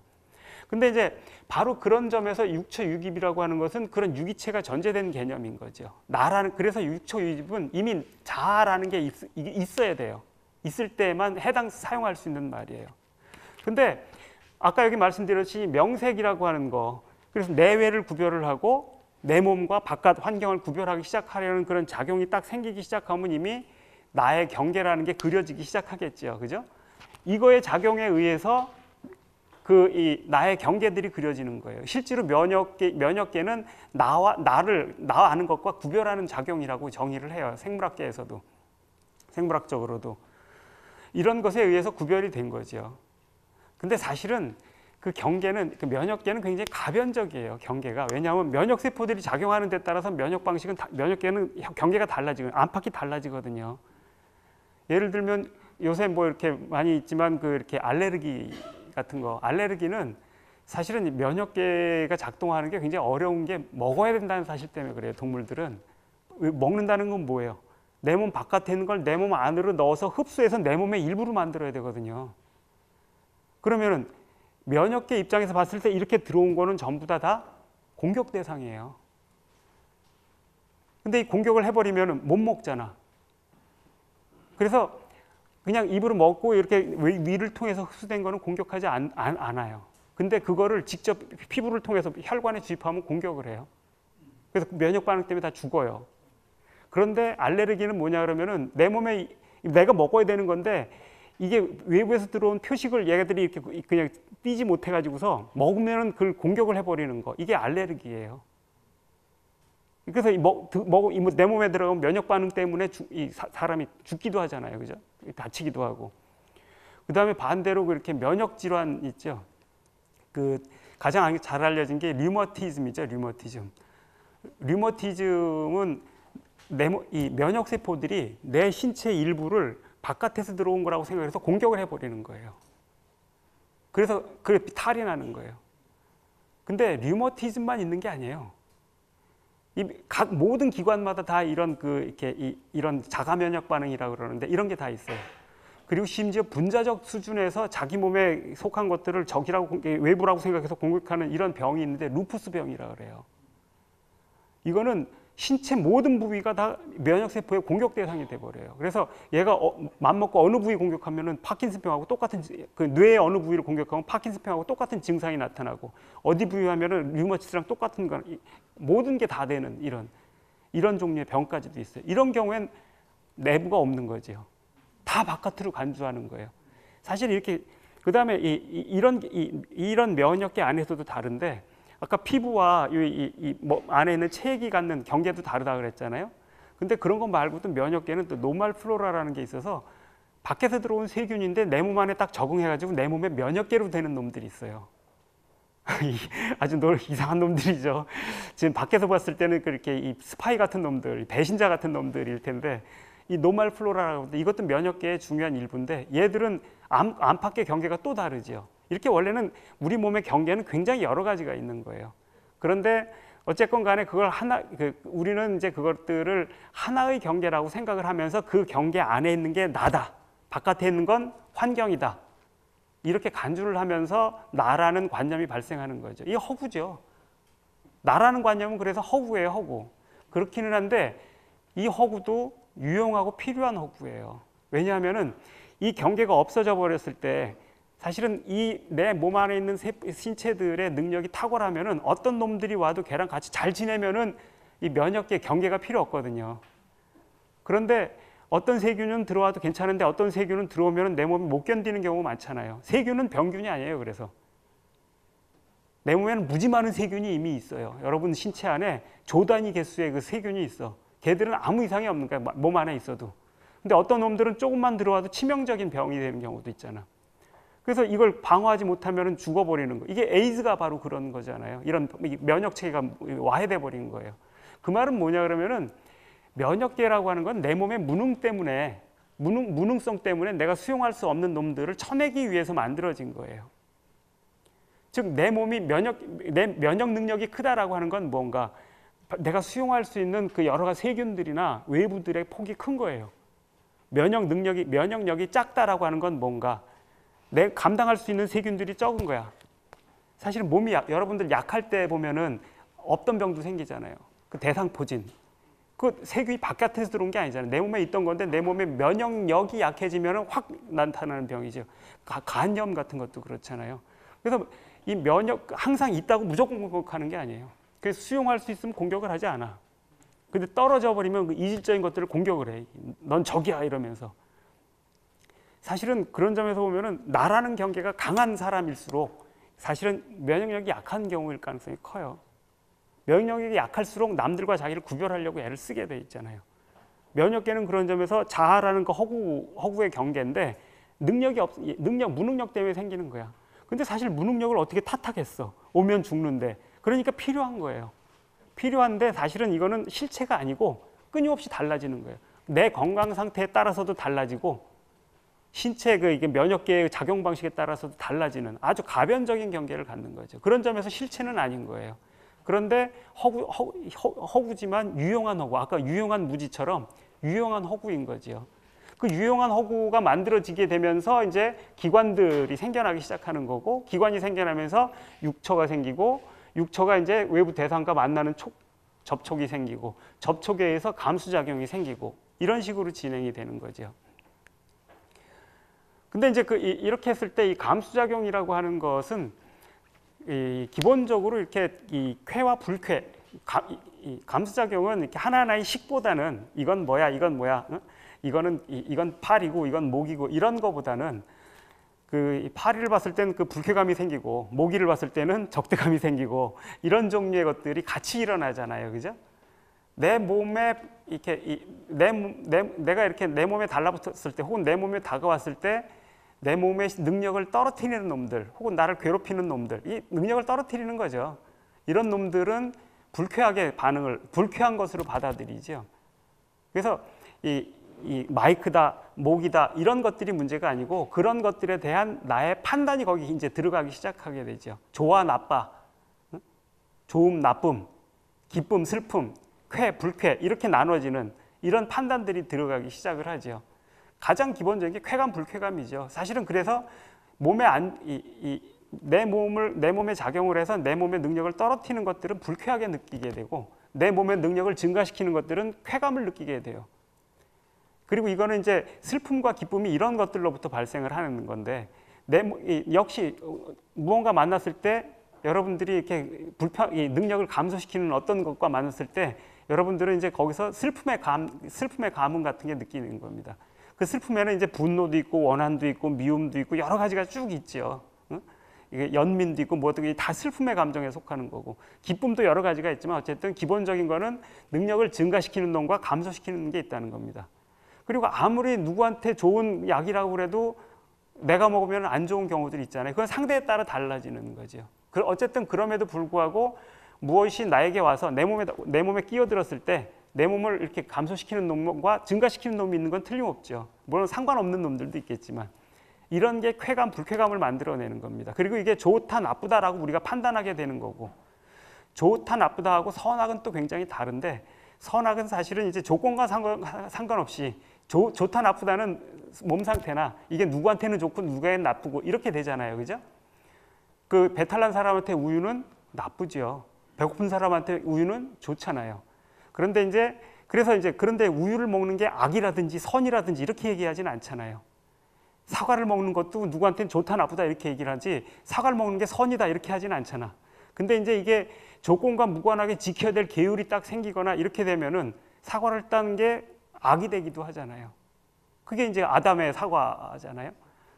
근데 이제 바로 그런 점에서 육처 유기이라고 하는 것은 그런 유기체가 전제된 개념인 거죠. 그래서 육처 유기은 이미 자아라는 게 있어야 돼요. 있을 때만 사용할 수 있는 말이에요. 근데 아까 여기 말씀드렸듯이 명색이라고 하는 거, 그래서 내외를 구별을 하고 내 몸과 바깥 환경을 구별하기 시작하려는 그런 작용이 딱 생기기 시작하면 이미 나의 경계라는 게 그려지기 시작하겠죠. 그죠? 이거의 작용에 의해서 이 나의 경계들이 그려지는 거예요. 실제로 면역계는 나 아는 것과 구별하는 작용이라고 정의를 해요. 생물학계에서도, 생물학적으로도. 이런 것에 의해서 구별이 된 거죠. 근데 사실은 그 경계는, 그 면역계는 굉장히 가변적이에요. 경계가. 왜냐하면 면역세포들이 작용하는 데 따라서 면역 방식은, 면역계는 경계가 달라지고, 안팎이 달라지거든요. 예를 들면 요새 뭐 이렇게 많이 있지만 이렇게 알레르기 같은 거, 알레르기는 사실은 면역계가 작동하는 게 굉장히 어려운 게 먹어야 된다는 사실 때문에 그래요. 동물들은. 먹는다는 건 뭐예요? 내 몸 바깥에 있는 걸 내 몸 안으로 넣어서 흡수해서 내 몸의 일부로 만들어야 되거든요. 그러면은 면역계 입장에서 봤을 때 이렇게 들어온 거는 전부 다 공격 대상이에요. 근데 이 공격을 해버리면 못 먹잖아. 그래서 그냥 입으로 먹고 이렇게 위를 통해서 흡수된 거는 공격하지 않아요. 근데 그거를 직접 피부를 통해서 혈관에 주입하면 공격을 해요. 그래서 면역 반응 때문에 다 죽어요. 그런데 알레르기는 뭐냐 그러면은 내 몸에 내가 먹어야 되는 건데 이게 외부에서 들어온 표식을 얘네들이 이렇게 그냥 띄지 못해 가지고서 먹으면은 그걸 공격을 해버리는 거. 이게 알레르기예요. 그래서 내 몸에 들어가면 면역 반응 때문에 사람이 죽기도 하잖아요. 그죠? 다치기도 하고. 그 다음에 반대로 그렇게 면역 질환 있죠. 가장 잘 알려진 게 류머티즘이죠. 류머티즘은 이 면역 세포들이 내 신체 일부를 바깥에서 들어온 거라고 생각해서 공격을 해버리는 거예요. 그래서 탈이 나는 거예요. 근데 류머티즘만 있는 게 아니에요. 각 모든 기관마다 다 이런 이런 자가 면역 반응이라고 그러는데 이런 게 다 있어요. 그리고 심지어 분자적 수준에서 자기 몸에 속한 것들을 적이라고 외부라고 생각해서 공격하는 이런 병이 있는데 루푸스 병이라고 그래요. 이거는 신체 모든 부위가 다 면역 세포의 공격 대상이 돼 버려요. 그래서 얘가 맘먹고 어느 부위 공격하면은 파킨슨병하고 똑같은, 그 뇌의 어느 부위를 공격하면 파킨슨병하고 똑같은 증상이 나타나고, 어디 부위 하면은 류머티스랑 똑같은 거, 모든 게 다 되는 이런 종류의 병까지도 있어요. 이런 경우엔 내부가 없는 거죠. 다 바깥으로 간주하는 거예요. 사실 이렇게 그다음에 이런 면역계 안에서도 다른데, 아까 피부와 안에 있는 체액이 갖는 경계도 다르다 그랬잖아요. 근데 그런 거 말고도 면역계는 또 노말 플로라라는 게 있어서 밖에서 들어온 세균인데 내 몸 안에 딱 적응해가지고 내 몸에 면역계로 되는 놈들이 있어요. 아주 이상한 놈들이죠. 지금 밖에서 봤을 때는 그렇게 이 스파이 같은 놈들, 배신자 같은 놈들일 텐데, 이 노말 플로라라고 하는데 이것도 면역계의 중요한 일부인데, 얘들은 안팎의 경계가 또 다르죠. 이렇게 원래는 우리 몸의 경계는 굉장히 여러 가지가 있는 거예요. 그런데 어쨌건 간에 그걸 우리는 이제 그것들을 하나의 경계라고 생각을 하면서 그 경계 안에 있는 게 나다, 바깥에 있는 건 환경이다, 이렇게 간주를 하면서 나라는 관념이 발생하는 거죠. 이게 허구죠. 나라는 관념은 그래서 허구예요, 허구. 그렇기는 한데 이 허구도 유용하고 필요한 허구예요. 왜냐하면은 이 경계가 없어져 버렸을 때 사실은 이 내 몸 안에 있는 신체들의 능력이 탁월하면은 어떤 놈들이 와도 걔랑 같이 잘 지내면은 이 면역계 경계가 필요 없거든요. 그런데 어떤 세균은 들어와도 괜찮은데 어떤 세균은 들어오면은 내 몸이 못 견디는 경우가 많잖아요. 세균은 병균이 아니에요. 그래서 내 몸에는 무지 많은 세균이 이미 있어요. 여러분 신체 안에 조 단위 개수의 그 세균이 있어. 걔들은 아무 이상이 없는 거야, 몸 안에 있어도. 근데 어떤 놈들은 조금만 들어와도 치명적인 병이 되는 경우도 있잖아. 그래서 이걸 방어하지 못하면 죽어버리는 거. 이게 에이즈가 바로 그런 거잖아요. 이런 면역 체계가 와해돼 버린 거예요. 그 말은 뭐냐 그러면은, 면역계라고 하는 건 내 몸의 무능성 때문에 내가 수용할 수 없는 놈들을 쳐내기 위해서 만들어진 거예요. 즉 내 몸이 내 면역 능력이 크다라고 하는 건 뭔가 내가 수용할 수 있는 그 여러 가지 세균들이나 외부들의 폭이 큰 거예요. 면역력이 작다라고 하는 건 뭔가 내가 감당할 수 있는 세균들이 적은 거야. 사실은 몸이 여러분들 약할 때 보면은 없던 병도 생기잖아요. 그 대상포진. 그 세균이 바깥에서 들어온 게 아니잖아요. 내 몸에 있던 건데 내 몸의 면역력이 약해지면 확 나타나는 병이죠. 간염 같은 것도 그렇잖아요. 그래서 이 면역 항상 있다고 무조건 공격하는 게 아니에요. 그래서 수용할 수 있으면 공격을 하지 않아. 근데 떨어져 버리면 그 이질적인 것들을 공격을 해. 넌 적이야 이러면서. 사실은 그런 점에서 보면은 나라는 경계가 강한 사람일수록 사실은 면역력이 약한 경우일 가능성이 커요. 면역력이 약할수록 남들과 자기를 구별하려고 애를 쓰게 돼 있잖아요. 면역계는 그런 점에서 자아라는 거 허구의 경계인데 무능력 때문에 생기는 거야. 근데 사실 무능력을 어떻게 탓하겠어? 오면 죽는데. 그러니까 필요한 거예요. 필요한데 사실은 이거는 실체가 아니고 끊임없이 달라지는 거예요. 내 건강 상태에 따라서도 달라지고 신체 이게 면역계의 작용 방식에 따라서도 달라지는 아주 가변적인 경계를 갖는 거죠. 그런 점에서 실체는 아닌 거예요. 그런데 허구지만 유용한 허구, 아까 유용한 무지처럼 유용한 허구인 거죠. 그 유용한 허구가 만들어지게 되면서 이제 기관들이 생겨나기 시작하는 거고, 기관이 생겨나면서 육처가 생기고, 육처가 이제 외부 대상과 만나는 접촉이 생기고, 접촉에 의해서 감수작용이 생기고, 이런 식으로 진행이 되는 거죠. 근데 이제 이렇게 했을 때 이 감수작용이라고 하는 것은 기본적으로 이렇게 이 쾌와 불쾌, 감수작용은 이렇게 하나하나의 식보다는 이건 뭐야, 이건 뭐야, 이건 팔이고 이건 목이고 이런 거보다는 파리를 봤을 때는 그 불쾌감이 생기고 모기를 봤을 때는 적대감이 생기고 이런 종류의 것들이 같이 일어나잖아요, 그죠? 내 몸에 이렇게 내가 이렇게 내 몸에 달라붙었을 때 혹은 내 몸에 다가왔을 때 내 몸의 능력을 떨어뜨리는 놈들 혹은 나를 괴롭히는 놈들, 이 능력을 떨어뜨리는 거죠. 이런 놈들은 불쾌한 것으로 받아들이죠. 그래서 이 마이크다, 목이다 이런 것들이 문제가 아니고 그런 것들에 대한 나의 판단이 거기 이제 들어가기 시작하게 되죠. 좋아, 나빠, 좋음, 나쁨, 기쁨, 슬픔, 쾌, 불쾌 이렇게 나눠지는 이런 판단들이 들어가기 시작을 하죠. 가장 기본적인 게 쾌감, 불쾌감이죠. 사실은 그래서 내 몸에 작용을 해서 내 몸의 능력을 떨어뜨리는 것들은 불쾌하게 느끼게 되고 내 몸의 능력을 증가시키는 것들은 쾌감을 느끼게 돼요. 그리고 이거는 이제 슬픔과 기쁨이 이런 것들로부터 발생을 하는 건데 역시 무언가 만났을 때 여러분들이 이렇게 능력을 감소시키는 어떤 것과 만났을 때 여러분들은 이제 거기서 슬픔의 감흥 같은 게 느끼는 겁니다. 그 슬픔에는 이제 분노도 있고 원한도 있고 미움도 있고 여러 가지가 쭉 있죠. 이게 연민도 있고 뭐든 다 슬픔의 감정에 속하는 거고 기쁨도 여러 가지가 있지만 어쨌든 기본적인 거는 능력을 증가시키는 놈과 감소시키는 게 있다는 겁니다. 그리고 아무리 누구한테 좋은 약이라고 그래도 내가 먹으면 안 좋은 경우들이 있잖아요. 그건 상대에 따라 달라지는 거죠. 어쨌든 그럼에도 불구하고 무엇이 나에게 와서 내 몸에 끼어들었을 때 내 몸을 이렇게 감소시키는 놈과 증가시키는 놈이 있는 건 틀림없죠. 물론 상관없는 놈들도 있겠지만 이런 게 쾌감, 불쾌감을 만들어내는 겁니다. 그리고 이게 좋다, 나쁘다라고 우리가 판단하게 되는 거고 좋다, 나쁘다하고 선악은 또 굉장히 다른데 선악은 사실은 이제 조건과 상관없이 좋다, 나쁘다는 몸 상태나 이게 누구한테는 좋고 누구에게는 나쁘고 이렇게 되잖아요, 그죠? 그 배탈 난 사람한테 우유는 나쁘죠. 배고픈 사람한테 우유는 좋잖아요. 그런데 우유를 먹는 게 악이라든지 선이라든지 이렇게 얘기하지는 않잖아요. 사과를 먹는 것도 누구한테는 좋다, 나쁘다 이렇게 얘기를 하지 사과를 먹는 게 선이다 이렇게 하지는 않잖아. 근데 이제 이게 조건과 무관하게 지켜야 될 계율이 딱 생기거나 이렇게 되면은 사과를 따는 게 악이 되기도 하잖아요. 그게 이제 아담의 사과잖아요.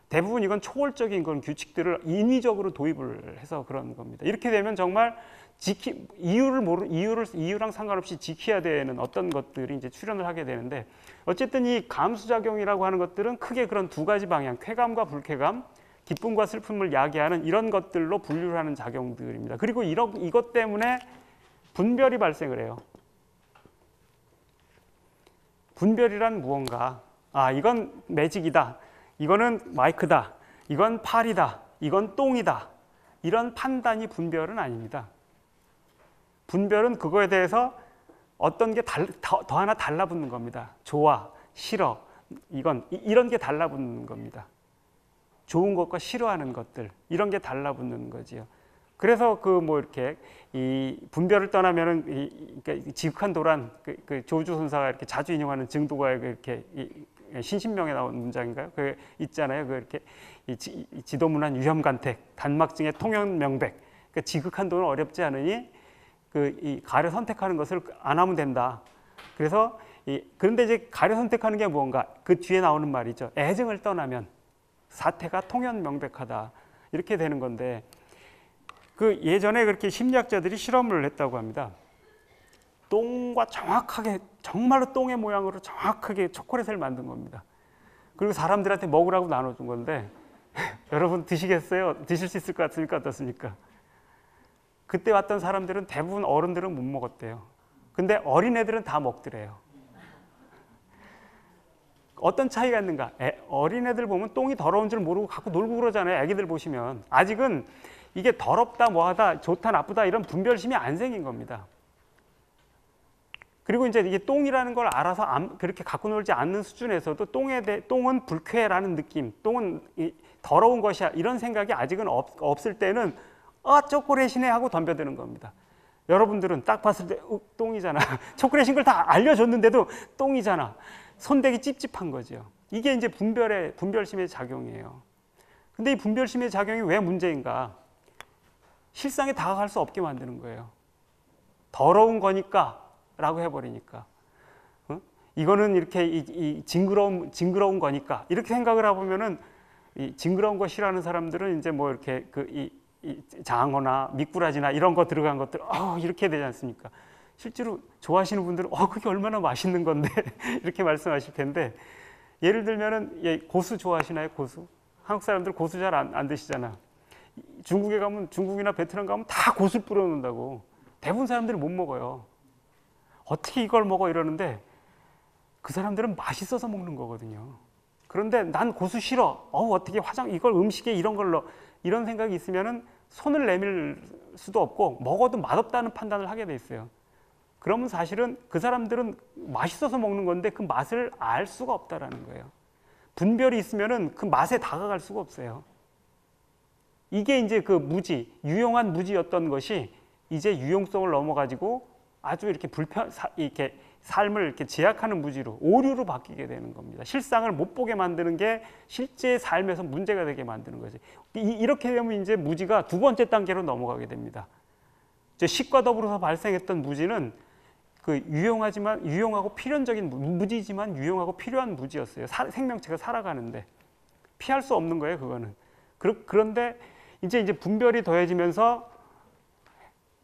대부분 이건 초월적인 그런 규칙들을 인위적으로 도입을 해서 그런 겁니다. 이렇게 되면 정말 이유랑 상관없이 지켜야 되는 어떤 것들이 이제 출현을 하게 되는데 어쨌든 이 감수작용이라고 하는 것들은 크게 그런 두 가지 방향, 쾌감과 불쾌감, 기쁨과 슬픔을 야기하는 이런 것들로 분류를 하는 작용들입니다. 그리고 이것 때문에 분별이 발생을 해요. 분별이란 무언가, 이건 매직이다, 이거는 마이크다, 이건 팔이다, 이건 똥이다 이런 판단이 분별은 아닙니다. 분별은 그거에 대해서 어떤 게 더 하나 달라붙는 겁니다. 좋아, 싫어, 이런 게 달라붙는 겁니다. 좋은 것과 싫어하는 것들 이런 게 달라붙는 거지요. 그래서 이렇게 이 분별을 떠나면은 그러니까 지극한 도란 그 조주 선사가 이렇게 자주 인용하는 증도가 이렇게 신신명에 나온 문장인가요? 그 있잖아요. 그 이렇게 이 지도문안 유혐간택, 단막증의 통연명백. 그러니까 지극한 도는 어렵지 않으니 그 이 가를 선택하는 것을 안 하면 된다. 그래서 그런데 이제 가를 선택하는 게 뭔가 그 뒤에 나오는 말이죠. 애증을 떠나면 사태가 통연명백하다. 이렇게 되는 건데 그 예전에 그렇게 심리학자들이 실험을 했다고 합니다. 똥과 정확하게 정말로 똥의 모양으로 정확하게 초콜릿을 만든 겁니다. 그리고 사람들한테 먹으라고 나눠준 건데 여러분 드시겠어요? 드실 수 있을 것 같습니까? 어떻습니까? 그때 왔던 사람들은 대부분 어른들은 못 먹었대요. 근데 어린애들은 다 먹더래요. 어떤 차이가 있는가? 어린애들 보면 똥이 더러운 줄 모르고 갖고 놀고 그러잖아요. 애기들 보시면. 아직은 이게 더럽다 뭐하다 좋다 나쁘다 이런 분별심이 안 생긴 겁니다. 그리고 이제 이게 똥이라는 걸 알아서 그렇게 갖고 놀지 않는 수준에서도 똥은 불쾌라는 느낌, 똥은 더러운 것이야 이런 생각이 아직은 없을 때는 초콜릿이네 하고 덤벼드는 겁니다. 여러분들은 딱 봤을 때 똥이잖아. 초콜릿인 걸 다 알려줬는데도 똥이잖아. 손대기 찝찝한 거죠. 이게 이제 분별심의 작용이에요. 근데 이 분별심의 작용이 왜 문제인가? 실상에 다가갈 수 없게 만드는 거예요. 더러운 거니까 라고 해버리니까. 이거는 이렇게 징그러운 거니까. 이렇게 생각을 해보면은 이 징그러운 거 싫어하는 사람들은 이제 뭐 이렇게 이 장어나 미꾸라지나 이런 거 들어간 것들, 이렇게 되지 않습니까? 실제로 좋아하시는 분들은 그게 얼마나 맛있는 건데 이렇게 말씀하실 텐데 예를 들면은 고수 좋아하시나요? 고수? 한국 사람들 고수 잘 안 드시잖아. 중국에 가면 중국이나 베트남 가면 다 고수 뿌려놓는다고. 대부분 사람들이 못 먹어요. 어떻게 이걸 먹어 이러는데 그 사람들은 맛있어서 먹는 거거든요. 그런데 난 고수 싫어. 어떻게 이걸 음식에 이런 걸로 이런 생각이 있으면은 손을 내밀 수도 없고 먹어도 맛없다는 판단을 하게 돼 있어요. 그러면 사실은 그 사람들은 맛있어서 먹는 건데 그 맛을 알 수가 없다라는 거예요. 분별이 있으면은 그 맛에 다가갈 수가 없어요. 이게 이제 그 유용한 무지였던 것이 이제 유용성을 넘어가지고 아주 이렇게 이렇게 삶을 이렇게 제약하는 무지로 오류로 바뀌게 되는 겁니다. 실상을 못 보게 만드는 게 실제 삶에서 문제가 되게 만드는 거지. 이렇게 되면 이제 무지가 두 번째 단계로 넘어가게 됩니다. 식과 더불어서 발생했던 무지는 그 유용하고 필연적인 무지지만 유용하고 필요한 무지였어요. 생명체가 살아가는데 피할 수 없는 거예요, 그거는. 그런데 이제 분별이 더해지면서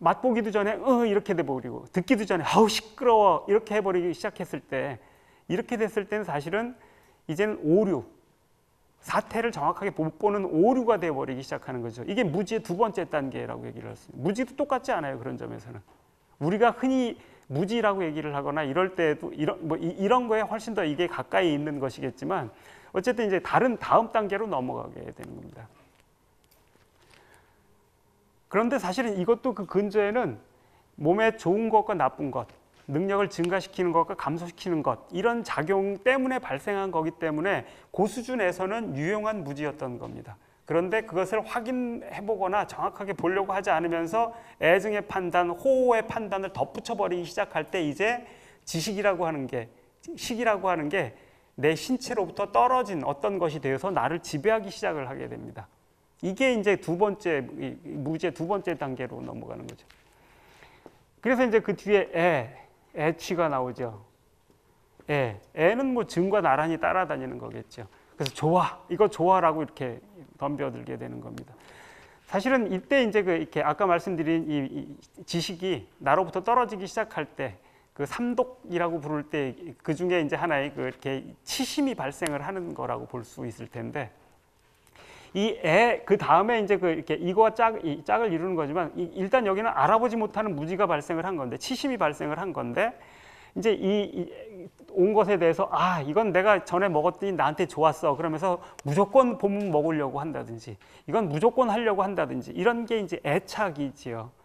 맛보기도 전에 이렇게 돼버리고 듣기도 전에 시끄러워 이렇게 해버리기 시작했을 때 이렇게 됐을 때는 사실은 이제는 오류, 사태를 정확하게 못 보는 오류가 돼버리기 시작하는 거죠. 이게 무지의 두 번째 단계라고 얘기를 했습니다. 무지도 똑같지 않아요. 그런 점에서는. 우리가 흔히 무지라고 얘기를 하거나 이럴 때도 이런 거에 훨씬 더 이게 가까이 있는 것이겠지만 어쨌든 이제 다음 단계로 넘어가게 되는 겁니다. 그런데 사실은 이것도 그 근저에는 몸에 좋은 것과 나쁜 것, 능력을 증가시키는 것과 감소시키는 것 이런 작용 때문에 발생한 거기 때문에 그 수준에서는 유용한 무지였던 겁니다. 그런데 그것을 확인해보거나 정확하게 보려고 하지 않으면서 애증의 판단, 호호의 판단을 덧붙여버리기 시작할 때 이제 식이라고 하는 게 내 신체로부터 떨어진 어떤 것이 되어서 나를 지배하기 시작을 하게 됩니다. 이게 이제 무지의 두 번째 단계로 넘어가는 거죠. 그래서 이제 그 뒤에 애취가 나오죠. 애는 뭐 증과 나란히 따라다니는 거겠죠. 그래서 이거 좋아라고 이렇게 덤벼들게 되는 겁니다. 사실은 이때 이제 이렇게 아까 말씀드린 이 지식이 나로부터 떨어지기 시작할 때 그 삼독이라고 부를 때 그 중에 이제 하나의 이렇게 치심이 발생을 하는 거라고 볼 수 있을 텐데 그 다음에 이제 이렇게 이거와 짝을 이루는 거지만 일단 여기는 알아보지 못하는 무지가 발생을 한 건데 치심이 발생을 한 건데 이제 온 것에 대해서 이건 내가 전에 먹었더니 나한테 좋았어 그러면서 무조건 보면 먹으려고 한다든지 이건 무조건 하려고 한다든지 이런 게 이제 애착이지요.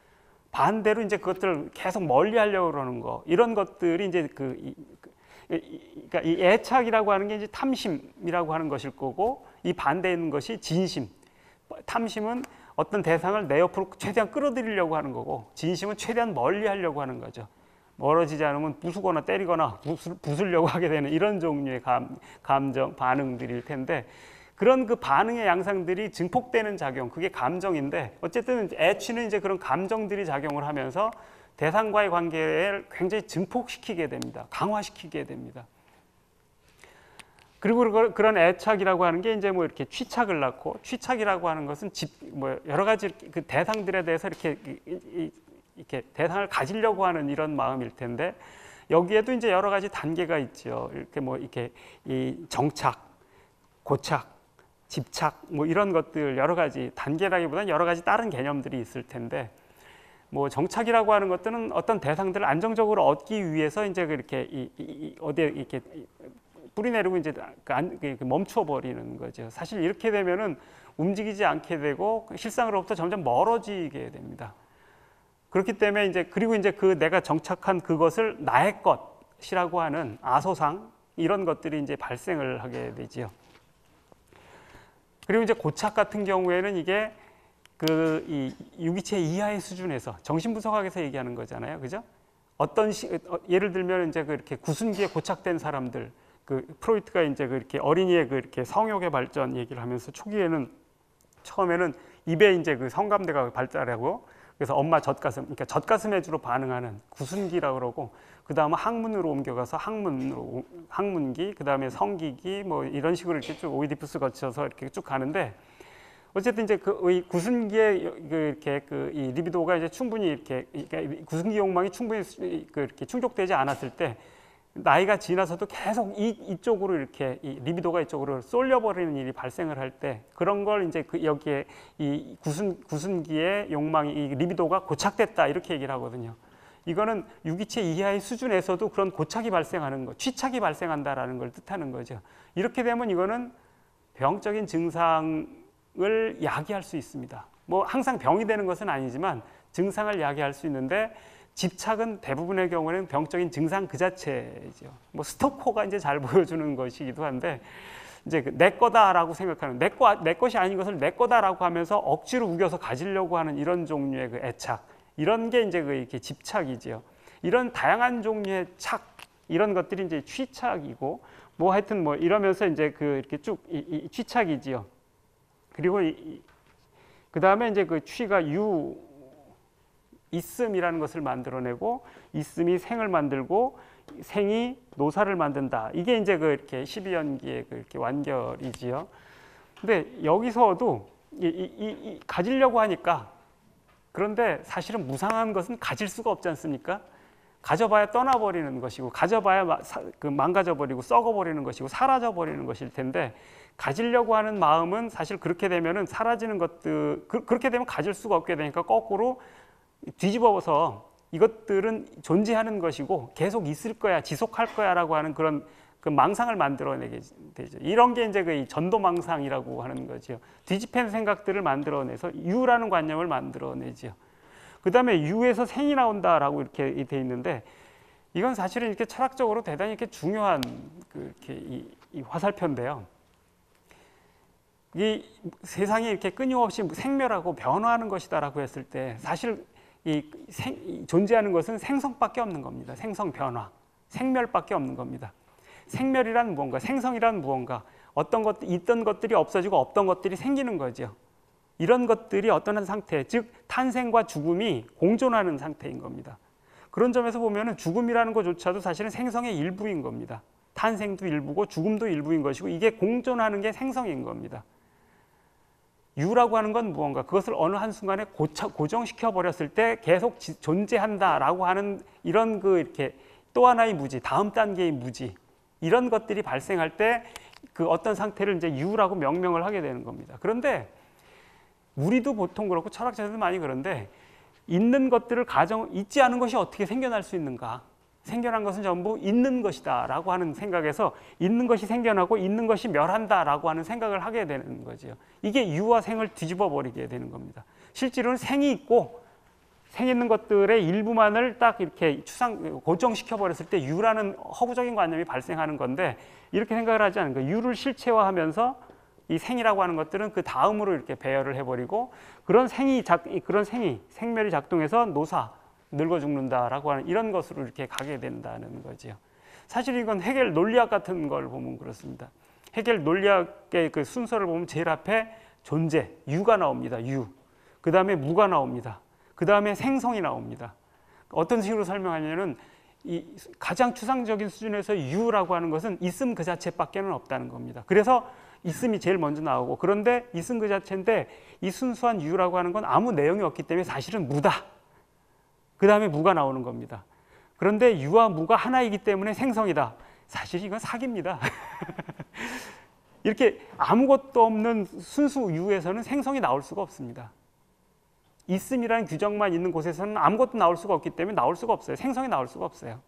반대로 이제 그것들을 계속 멀리 하려고 그러는 거 이런 것들이 이제 그러니까 이 애착이라고 하는 게 이제 탐심이라고 하는 것일 거고 이 반대에 있는 것이 진심. 탐심은 어떤 대상을 내 옆으로 최대한 끌어들이려고 하는 거고 진심은 최대한 멀리 하려고 하는 거죠. 멀어지지 않으면 부수거나 때리거나 부수려고 하게 되는 이런 종류의 감정 반응들일 텐데, 그런 그 반응의 양상들이 증폭되는 작용, 그게 감정인데, 어쨌든 애취는 이제 그런 감정들이 작용을 하면서 대상과의 관계를 굉장히 증폭시키게 됩니다. 강화시키게 됩니다. 그리고 그런 애착이라고 하는 게 이제 뭐 이렇게 취착을 낳고, 취착이라고 하는 것은 뭐 여러 가지 그 대상들에 대해서 이렇게 대상을 가지려고 하는 이런 마음일 텐데, 여기에도 이제 여러 가지 단계가 있죠. 이렇게 뭐 이렇게 이 정착, 고착, 집착 뭐 이런 것들 여러 가지 단계라기보다는 여러 가지 다른 개념들이 있을 텐데, 뭐 정착이라고 하는 것들은 어떤 대상들을 안정적으로 얻기 위해서 이제 그렇게 어디에 이렇게 뿌리내리고 이제 멈춰 버리는 거죠. 사실 이렇게 되면은 움직이지 않게 되고 실상으로부터 점점 멀어지게 됩니다. 그렇기 때문에 이제 그리고 이제 그 내가 정착한 그것을 나의 것이라고 하는 아소상 이런 것들이 이제 발생을 하게 되지요. 그리고 이제 고착 같은 경우에는 이게 이 유기체 이하의 수준에서 정신분석학에서 얘기하는 거잖아요, 그죠? 예를 들면 이제 그렇게 구순기에 고착된 사람들, 그 프로이트가 이제 그렇게 어린이의 그렇게 성욕의 발전 얘기를 하면서 초기에는 처음에는 입에 이제 그 성감대가 발달하고, 그래서 엄마 젖가슴, 그러니까 젖가슴에 주로 반응하는 구순기라고 그러고, 그 다음에 항문으로 옮겨가서 항문기, 그 다음에 성기기, 뭐 이런 식으로 이렇게 쭉 오이디푸스 거쳐서 이렇게 쭉 가는데, 어쨌든 이제 그 구순기의 이 리비도가 이제 충분히 이렇게, 그러니까 구순기 욕망이 충분히 이렇게 충족되지 않았을 때, 나이가 지나서도 계속 이쪽으로 이렇게 이 리비도가 이쪽으로 쏠려버리는 일이 발생을 할 때, 그런 걸 이제 여기에 이 구순기의 욕망이 이 리비도가 고착됐다 이렇게 얘기를 하거든요. 이거는 유기체 이하의 수준에서도 그런 고착이 발생하는 거, 취착이 발생한다라는 걸 뜻하는 거죠. 이렇게 되면 이거는 병적인 증상을 야기할 수 있습니다. 뭐 항상 병이 되는 것은 아니지만 증상을 야기할 수 있는데, 집착은 대부분의 경우에는 병적인 증상 그 자체죠. 뭐 스토커가 이제 잘 보여주는 것이기도 한데, 이제 내 거다라고 생각하는, 내 것이 아닌 것을 내 거다라고 하면서 억지로 우겨서 가지려고 하는 이런 종류의 그 애착, 이런 게 이제 이렇게 집착이지요. 이런 다양한 종류의 착, 이런 것들이 이제 취착이고, 뭐 하여튼 뭐 이러면서 이제 이렇게 쭉 이 취착이지요. 그리고 그 다음에 이제 그 취가 있음이라는 것을 만들어내고, 있음이 생을 만들고, 생이 노사를 만든다. 이게 이제 이렇게 12연기의 이렇게 완결이지요. 근데 여기서도 가지려고 하니까, 그런데 사실은 무상한 것은 가질 수가 없지 않습니까? 가져봐야 떠나버리는 것이고, 가져봐야 망가져버리고 썩어버리는 것이고 사라져버리는 것일 텐데, 가지려고 하는 마음은 사실 그렇게 되면은 사라지는 것들, 그렇게 되면 가질 수가 없게 되니까 거꾸로 뒤집어서 이것들은 존재하는 것이고 계속 있을 거야, 지속할 거야라고 하는 그런 그 망상을 만들어내게 되죠. 이런 게 이제 그 전도망상이라고 하는 거죠. 뒤집힌 생각들을 만들어내서 유라는 관념을 만들어내죠. 그 다음에 유에서 생이 나온다라고 이렇게 돼 있는데, 이건 사실은 이렇게 철학적으로 대단히 이렇게 중요한 이렇게 이 화살표인데요. 이 세상이 이렇게 끊임없이 생멸하고 변화하는 것이다라고 했을 때, 사실 존재하는 것은 생성밖에 없는 겁니다. 생성, 변화, 생멸밖에 없는 겁니다. 생멸이란 무언가, 생성이란 무언가, 있던 것들이 없어지고 없던 것들이 생기는 거죠. 이런 것들이 어떤 상태, 즉 탄생과 죽음이 공존하는 상태인 겁니다. 그런 점에서 보면 죽음이라는 것조차도 사실은 생성의 일부인 겁니다. 탄생도 일부고 죽음도 일부인 것이고, 이게 공존하는 게 생성인 겁니다. 유라고 하는 건 무언가, 그것을 어느 한순간에 고정시켜 버렸을 때 계속 존재한다라고 하는 이런 이렇게 또 하나의 무지, 다음 단계의 무지, 이런 것들이 발생할 때 그 어떤 상태를 이제 유라고 명명을 하게 되는 겁니다. 그런데 우리도 보통 그렇고 철학자들도 많이 그런데, 있는 것들을 있지 않은 것이 어떻게 생겨날 수 있는가? 생겨난 것은 전부 있는 것이다 라고 하는 생각에서 있는 것이 생겨나고 있는 것이 멸한다 라고 하는 생각을 하게 되는 거죠. 이게 유와 생을 뒤집어 버리게 되는 겁니다. 실제로는 생이 있고, 생 있는 것들의 일부만을 딱 이렇게 고정시켜 버렸을 때 유라는 허구적인 관념이 발생하는 건데, 이렇게 생각을 하지 않은 거예요. 유를 실체화하면서 이 생이라고 하는 것들은 그 다음으로 이렇게 배열을 해버리고, 그런 생멸이 작동해서 노사, 늙어 죽는다라고 하는 이런 것으로 이렇게 가게 된다는 거지요. 사실 이건 해겔 논리학 같은 걸 보면 그렇습니다. 해겔 논리학의 그 순서를 보면 제일 앞에 존재, 유가 나옵니다. 유. 그 다음에 무가 나옵니다. 그 다음에 생성이 나옵니다. 어떤 식으로 설명하냐면은 이 가장 추상적인 수준에서 유라고 하는 것은 있음 그 자체밖에는 없다는 겁니다. 그래서 있음이 제일 먼저 나오고, 그런데 있음 그 자체인데 이 순수한 유라고 하는 건 아무 내용이 없기 때문에 사실은 무다. 그 다음에 무가 나오는 겁니다. 그런데 유와 무가 하나이기 때문에 생성이다. 사실 이건 사기입니다. 이렇게 아무것도 없는 순수 유에서는 생성이 나올 수가 없습니다. 있음이라는 규정만 있는 곳에서는 아무것도 나올 수가 없기 때문에 나올 수가 없어요. 생성이 나올 수가 없어요.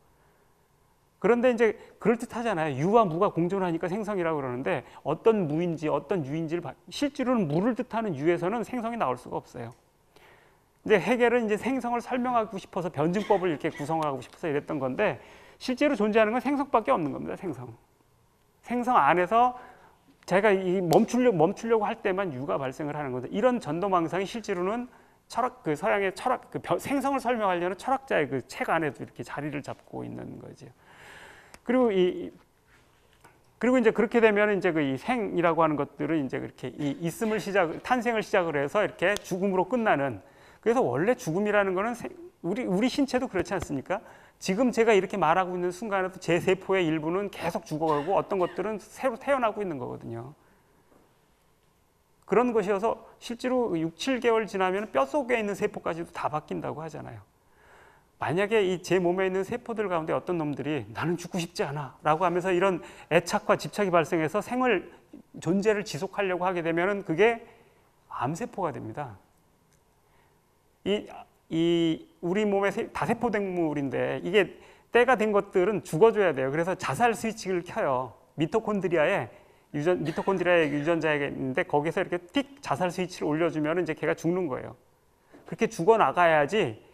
그런데 이제 그럴듯하잖아요. 유와 무가 공존하니까 생성이라고 그러는데 어떤 무인지 어떤 유인지를 실제로는 무를 뜻하는 유에서는 생성이 나올 수가 없어요. 이제 해겔은 이제 생성을 설명하고 싶어서 변증법을 이렇게 구성하고 싶어서 이랬던 건데 실제로 존재하는 건 생성밖에 없는 겁니다. 생성 안에서 제가 이 멈추려고 할 때만 유가 발생을 하는 건데, 이런 전도망상이 실제로는 철학, 그 서양의 철학, 그 생성을 설명하려는 철학자의 그 책 안에도 이렇게 자리를 잡고 있는 거죠. 그리고 이제 그렇게 되면 이제 그 이 생이라고 하는 것들은 이제 그렇게 이 있음을 탄생을 시작을 해서 이렇게 죽음으로 끝나는. 그래서 원래 죽음이라는 거는 우리 신체도 그렇지 않습니까? 지금 제가 이렇게 말하고 있는 순간에도 제 세포의 일부는 계속 죽어가고 어떤 것들은 새로 태어나고 있는 거거든요. 그런 것이어서 실제로 6, 7개월 지나면 뼛속에 있는 세포까지도 다 바뀐다고 하잖아요. 만약에 제 몸에 있는 세포들 가운데 어떤 놈들이 나는 죽고 싶지 않아 라고 하면서 이런 애착과 집착이 발생해서 존재를 지속하려고 하게 되면 그게 암세포가 됩니다. 우리 몸의 다세포동물인데 이게 때가 된 것들은 죽어줘야 돼요. 그래서 자살 스위치를 켜요. 미토콘드리아의 유전자에 있는데 거기서 이렇게 틱 자살 스위치를 올려주면 이제 걔가 죽는 거예요. 그렇게 죽어나가야지,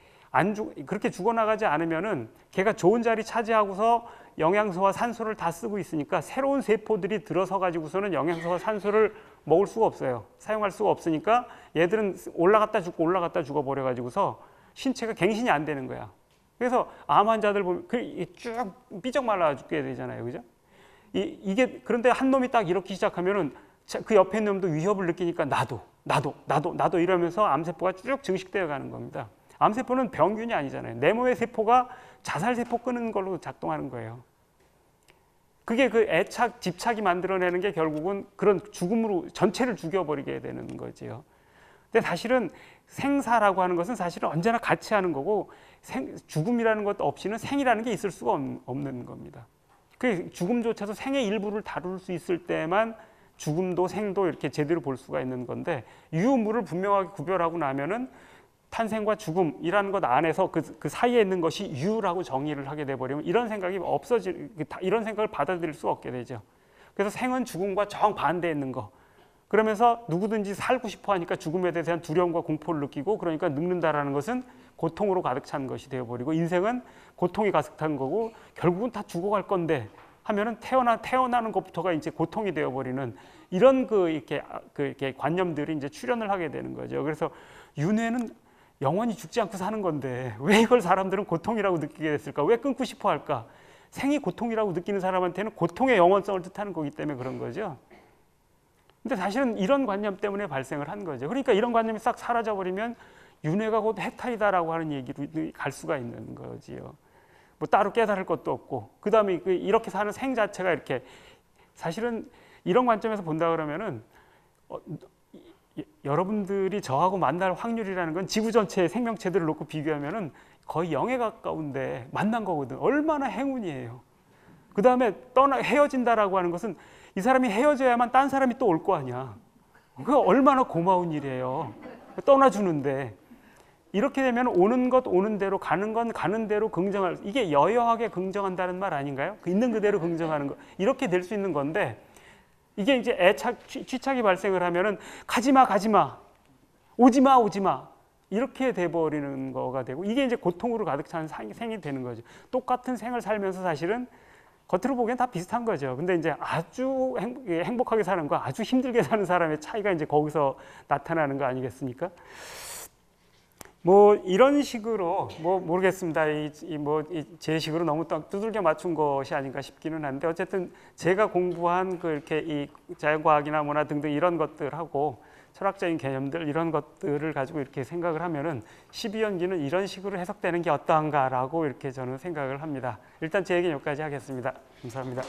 그렇게 죽어나가지 않으면은 걔가 좋은 자리 차지하고서 영양소와 산소를 다 쓰고 있으니까 새로운 세포들이 들어서 가지고서는 영양소와 산소를 먹을 수가 없어요. 사용할 수가 없으니까 얘들은 올라갔다 죽어 버려 가지고서 신체가 갱신이 안 되는 거야. 그래서 암 환자들 보면 쭉 삐쩍 말라 죽게 되잖아요. 그죠? 이게 그런데 한 놈이 딱 이렇게 시작하면은 그 옆에 있는 놈도 위협을 느끼니까 나도 이러면서 암세포가 쭉 증식되어 가는 겁니다. 암세포는 병균이 아니잖아요. 내 몸의 세포가 자살세포 끄는 걸로 작동하는 거예요. 그게 그 애착, 집착이 만들어내는 게 결국은 그런 죽음으로 전체를 죽여버리게 되는 거지요. 근데 사실은 생사라고 하는 것은 사실은 언제나 같이 하는 거고, 죽음이라는 것 없이는 생이라는 게 있을 수가 없는 겁니다. 그 죽음조차도 생의 일부를 다룰 수 있을 때만 죽음도 생도 이렇게 제대로 볼 수가 있는 건데, 유무를 분명하게 구별하고 나면은 탄생과 죽음이라는 것 안에서 그 사이에 있는 것이 유라고 정의를 하게 돼버리면 이런 생각이 이런 생각을 받아들일 수 없게 되죠. 그래서 생은 죽음과 정반대에 있는 거. 그러면서 누구든지 살고 싶어 하니까 죽음에 대한 두려움과 공포를 느끼고, 그러니까 늙는다라는 것은 고통으로 가득 찬 것이 되어버리고, 인생은 고통이 가득 찬 거고 결국은 다 죽어갈 건데 하면은 태어나는 것부터가 이제 고통이 되어버리는 이런 이렇게 관념들이 이제 출현을 하게 되는 거죠. 그래서 윤회는 영원히 죽지 않고 사는 건데 왜 이걸 사람들은 고통이라고 느끼게 됐을까? 왜 끊고 싶어 할까? 생이 고통이라고 느끼는 사람한테는 고통의 영원성을 뜻하는 거기 때문에 그런 거죠. 근데 사실은 이런 관념 때문에 발생을 한 거죠. 그러니까 이런 관념이 싹 사라져버리면 윤회가 곧 해탈이다라고 하는 얘기로 갈 수가 있는 거지요. 뭐 따로 깨달을 것도 없고, 그 다음에 이렇게 사는 생 자체가 이렇게, 사실은 이런 관점에서 본다 그러면은 여러분들이 저하고 만날 확률이라는 건 지구 전체의 생명체들을 놓고 비교하면은 거의 0에 가까운데 만난 거거든. 얼마나 행운이에요. 그 다음에 헤어진다라고 하는 것은 이 사람이 헤어져야만 딴 사람이 또 올 거 아니야. 그거 얼마나 고마운 일이에요. 떠나주는데. 이렇게 되면 오는 것 오는 대로, 가는 건 가는 대로 긍정할, 이게 여여하게 긍정한다는 말 아닌가요? 있는 그대로 긍정하는 거. 이렇게 될 수 있는 건데, 이게 이제 취착이 발생을 하면은 가지마, 오지마 이렇게 돼버리는 거가 되고, 이게 이제 고통으로 가득 찬 생이 되는 거죠. 똑같은 생을 살면서 사실은 겉으로 보기엔 다 비슷한 거죠. 근데 이제 아주 행복하게 사는 거, 아주 힘들게 사는 사람의 차이가 이제 거기서 나타나는 거 아니겠습니까? 뭐 이런 식으로 뭐 모르겠습니다. 제 식으로 너무 두들겨 맞춘 것이 아닌가 싶기는 한데 어쨌든 제가 공부한 그 이렇게 이 자연과학이나 문화 등등 이런 것들하고 철학적인 개념들 이런 것들을 가지고 이렇게 생각을 하면은 12연기는 이런 식으로 해석되는 게 어떠한가라고 이렇게 저는 생각을 합니다. 일단 제 얘기는 여기까지 하겠습니다. 감사합니다.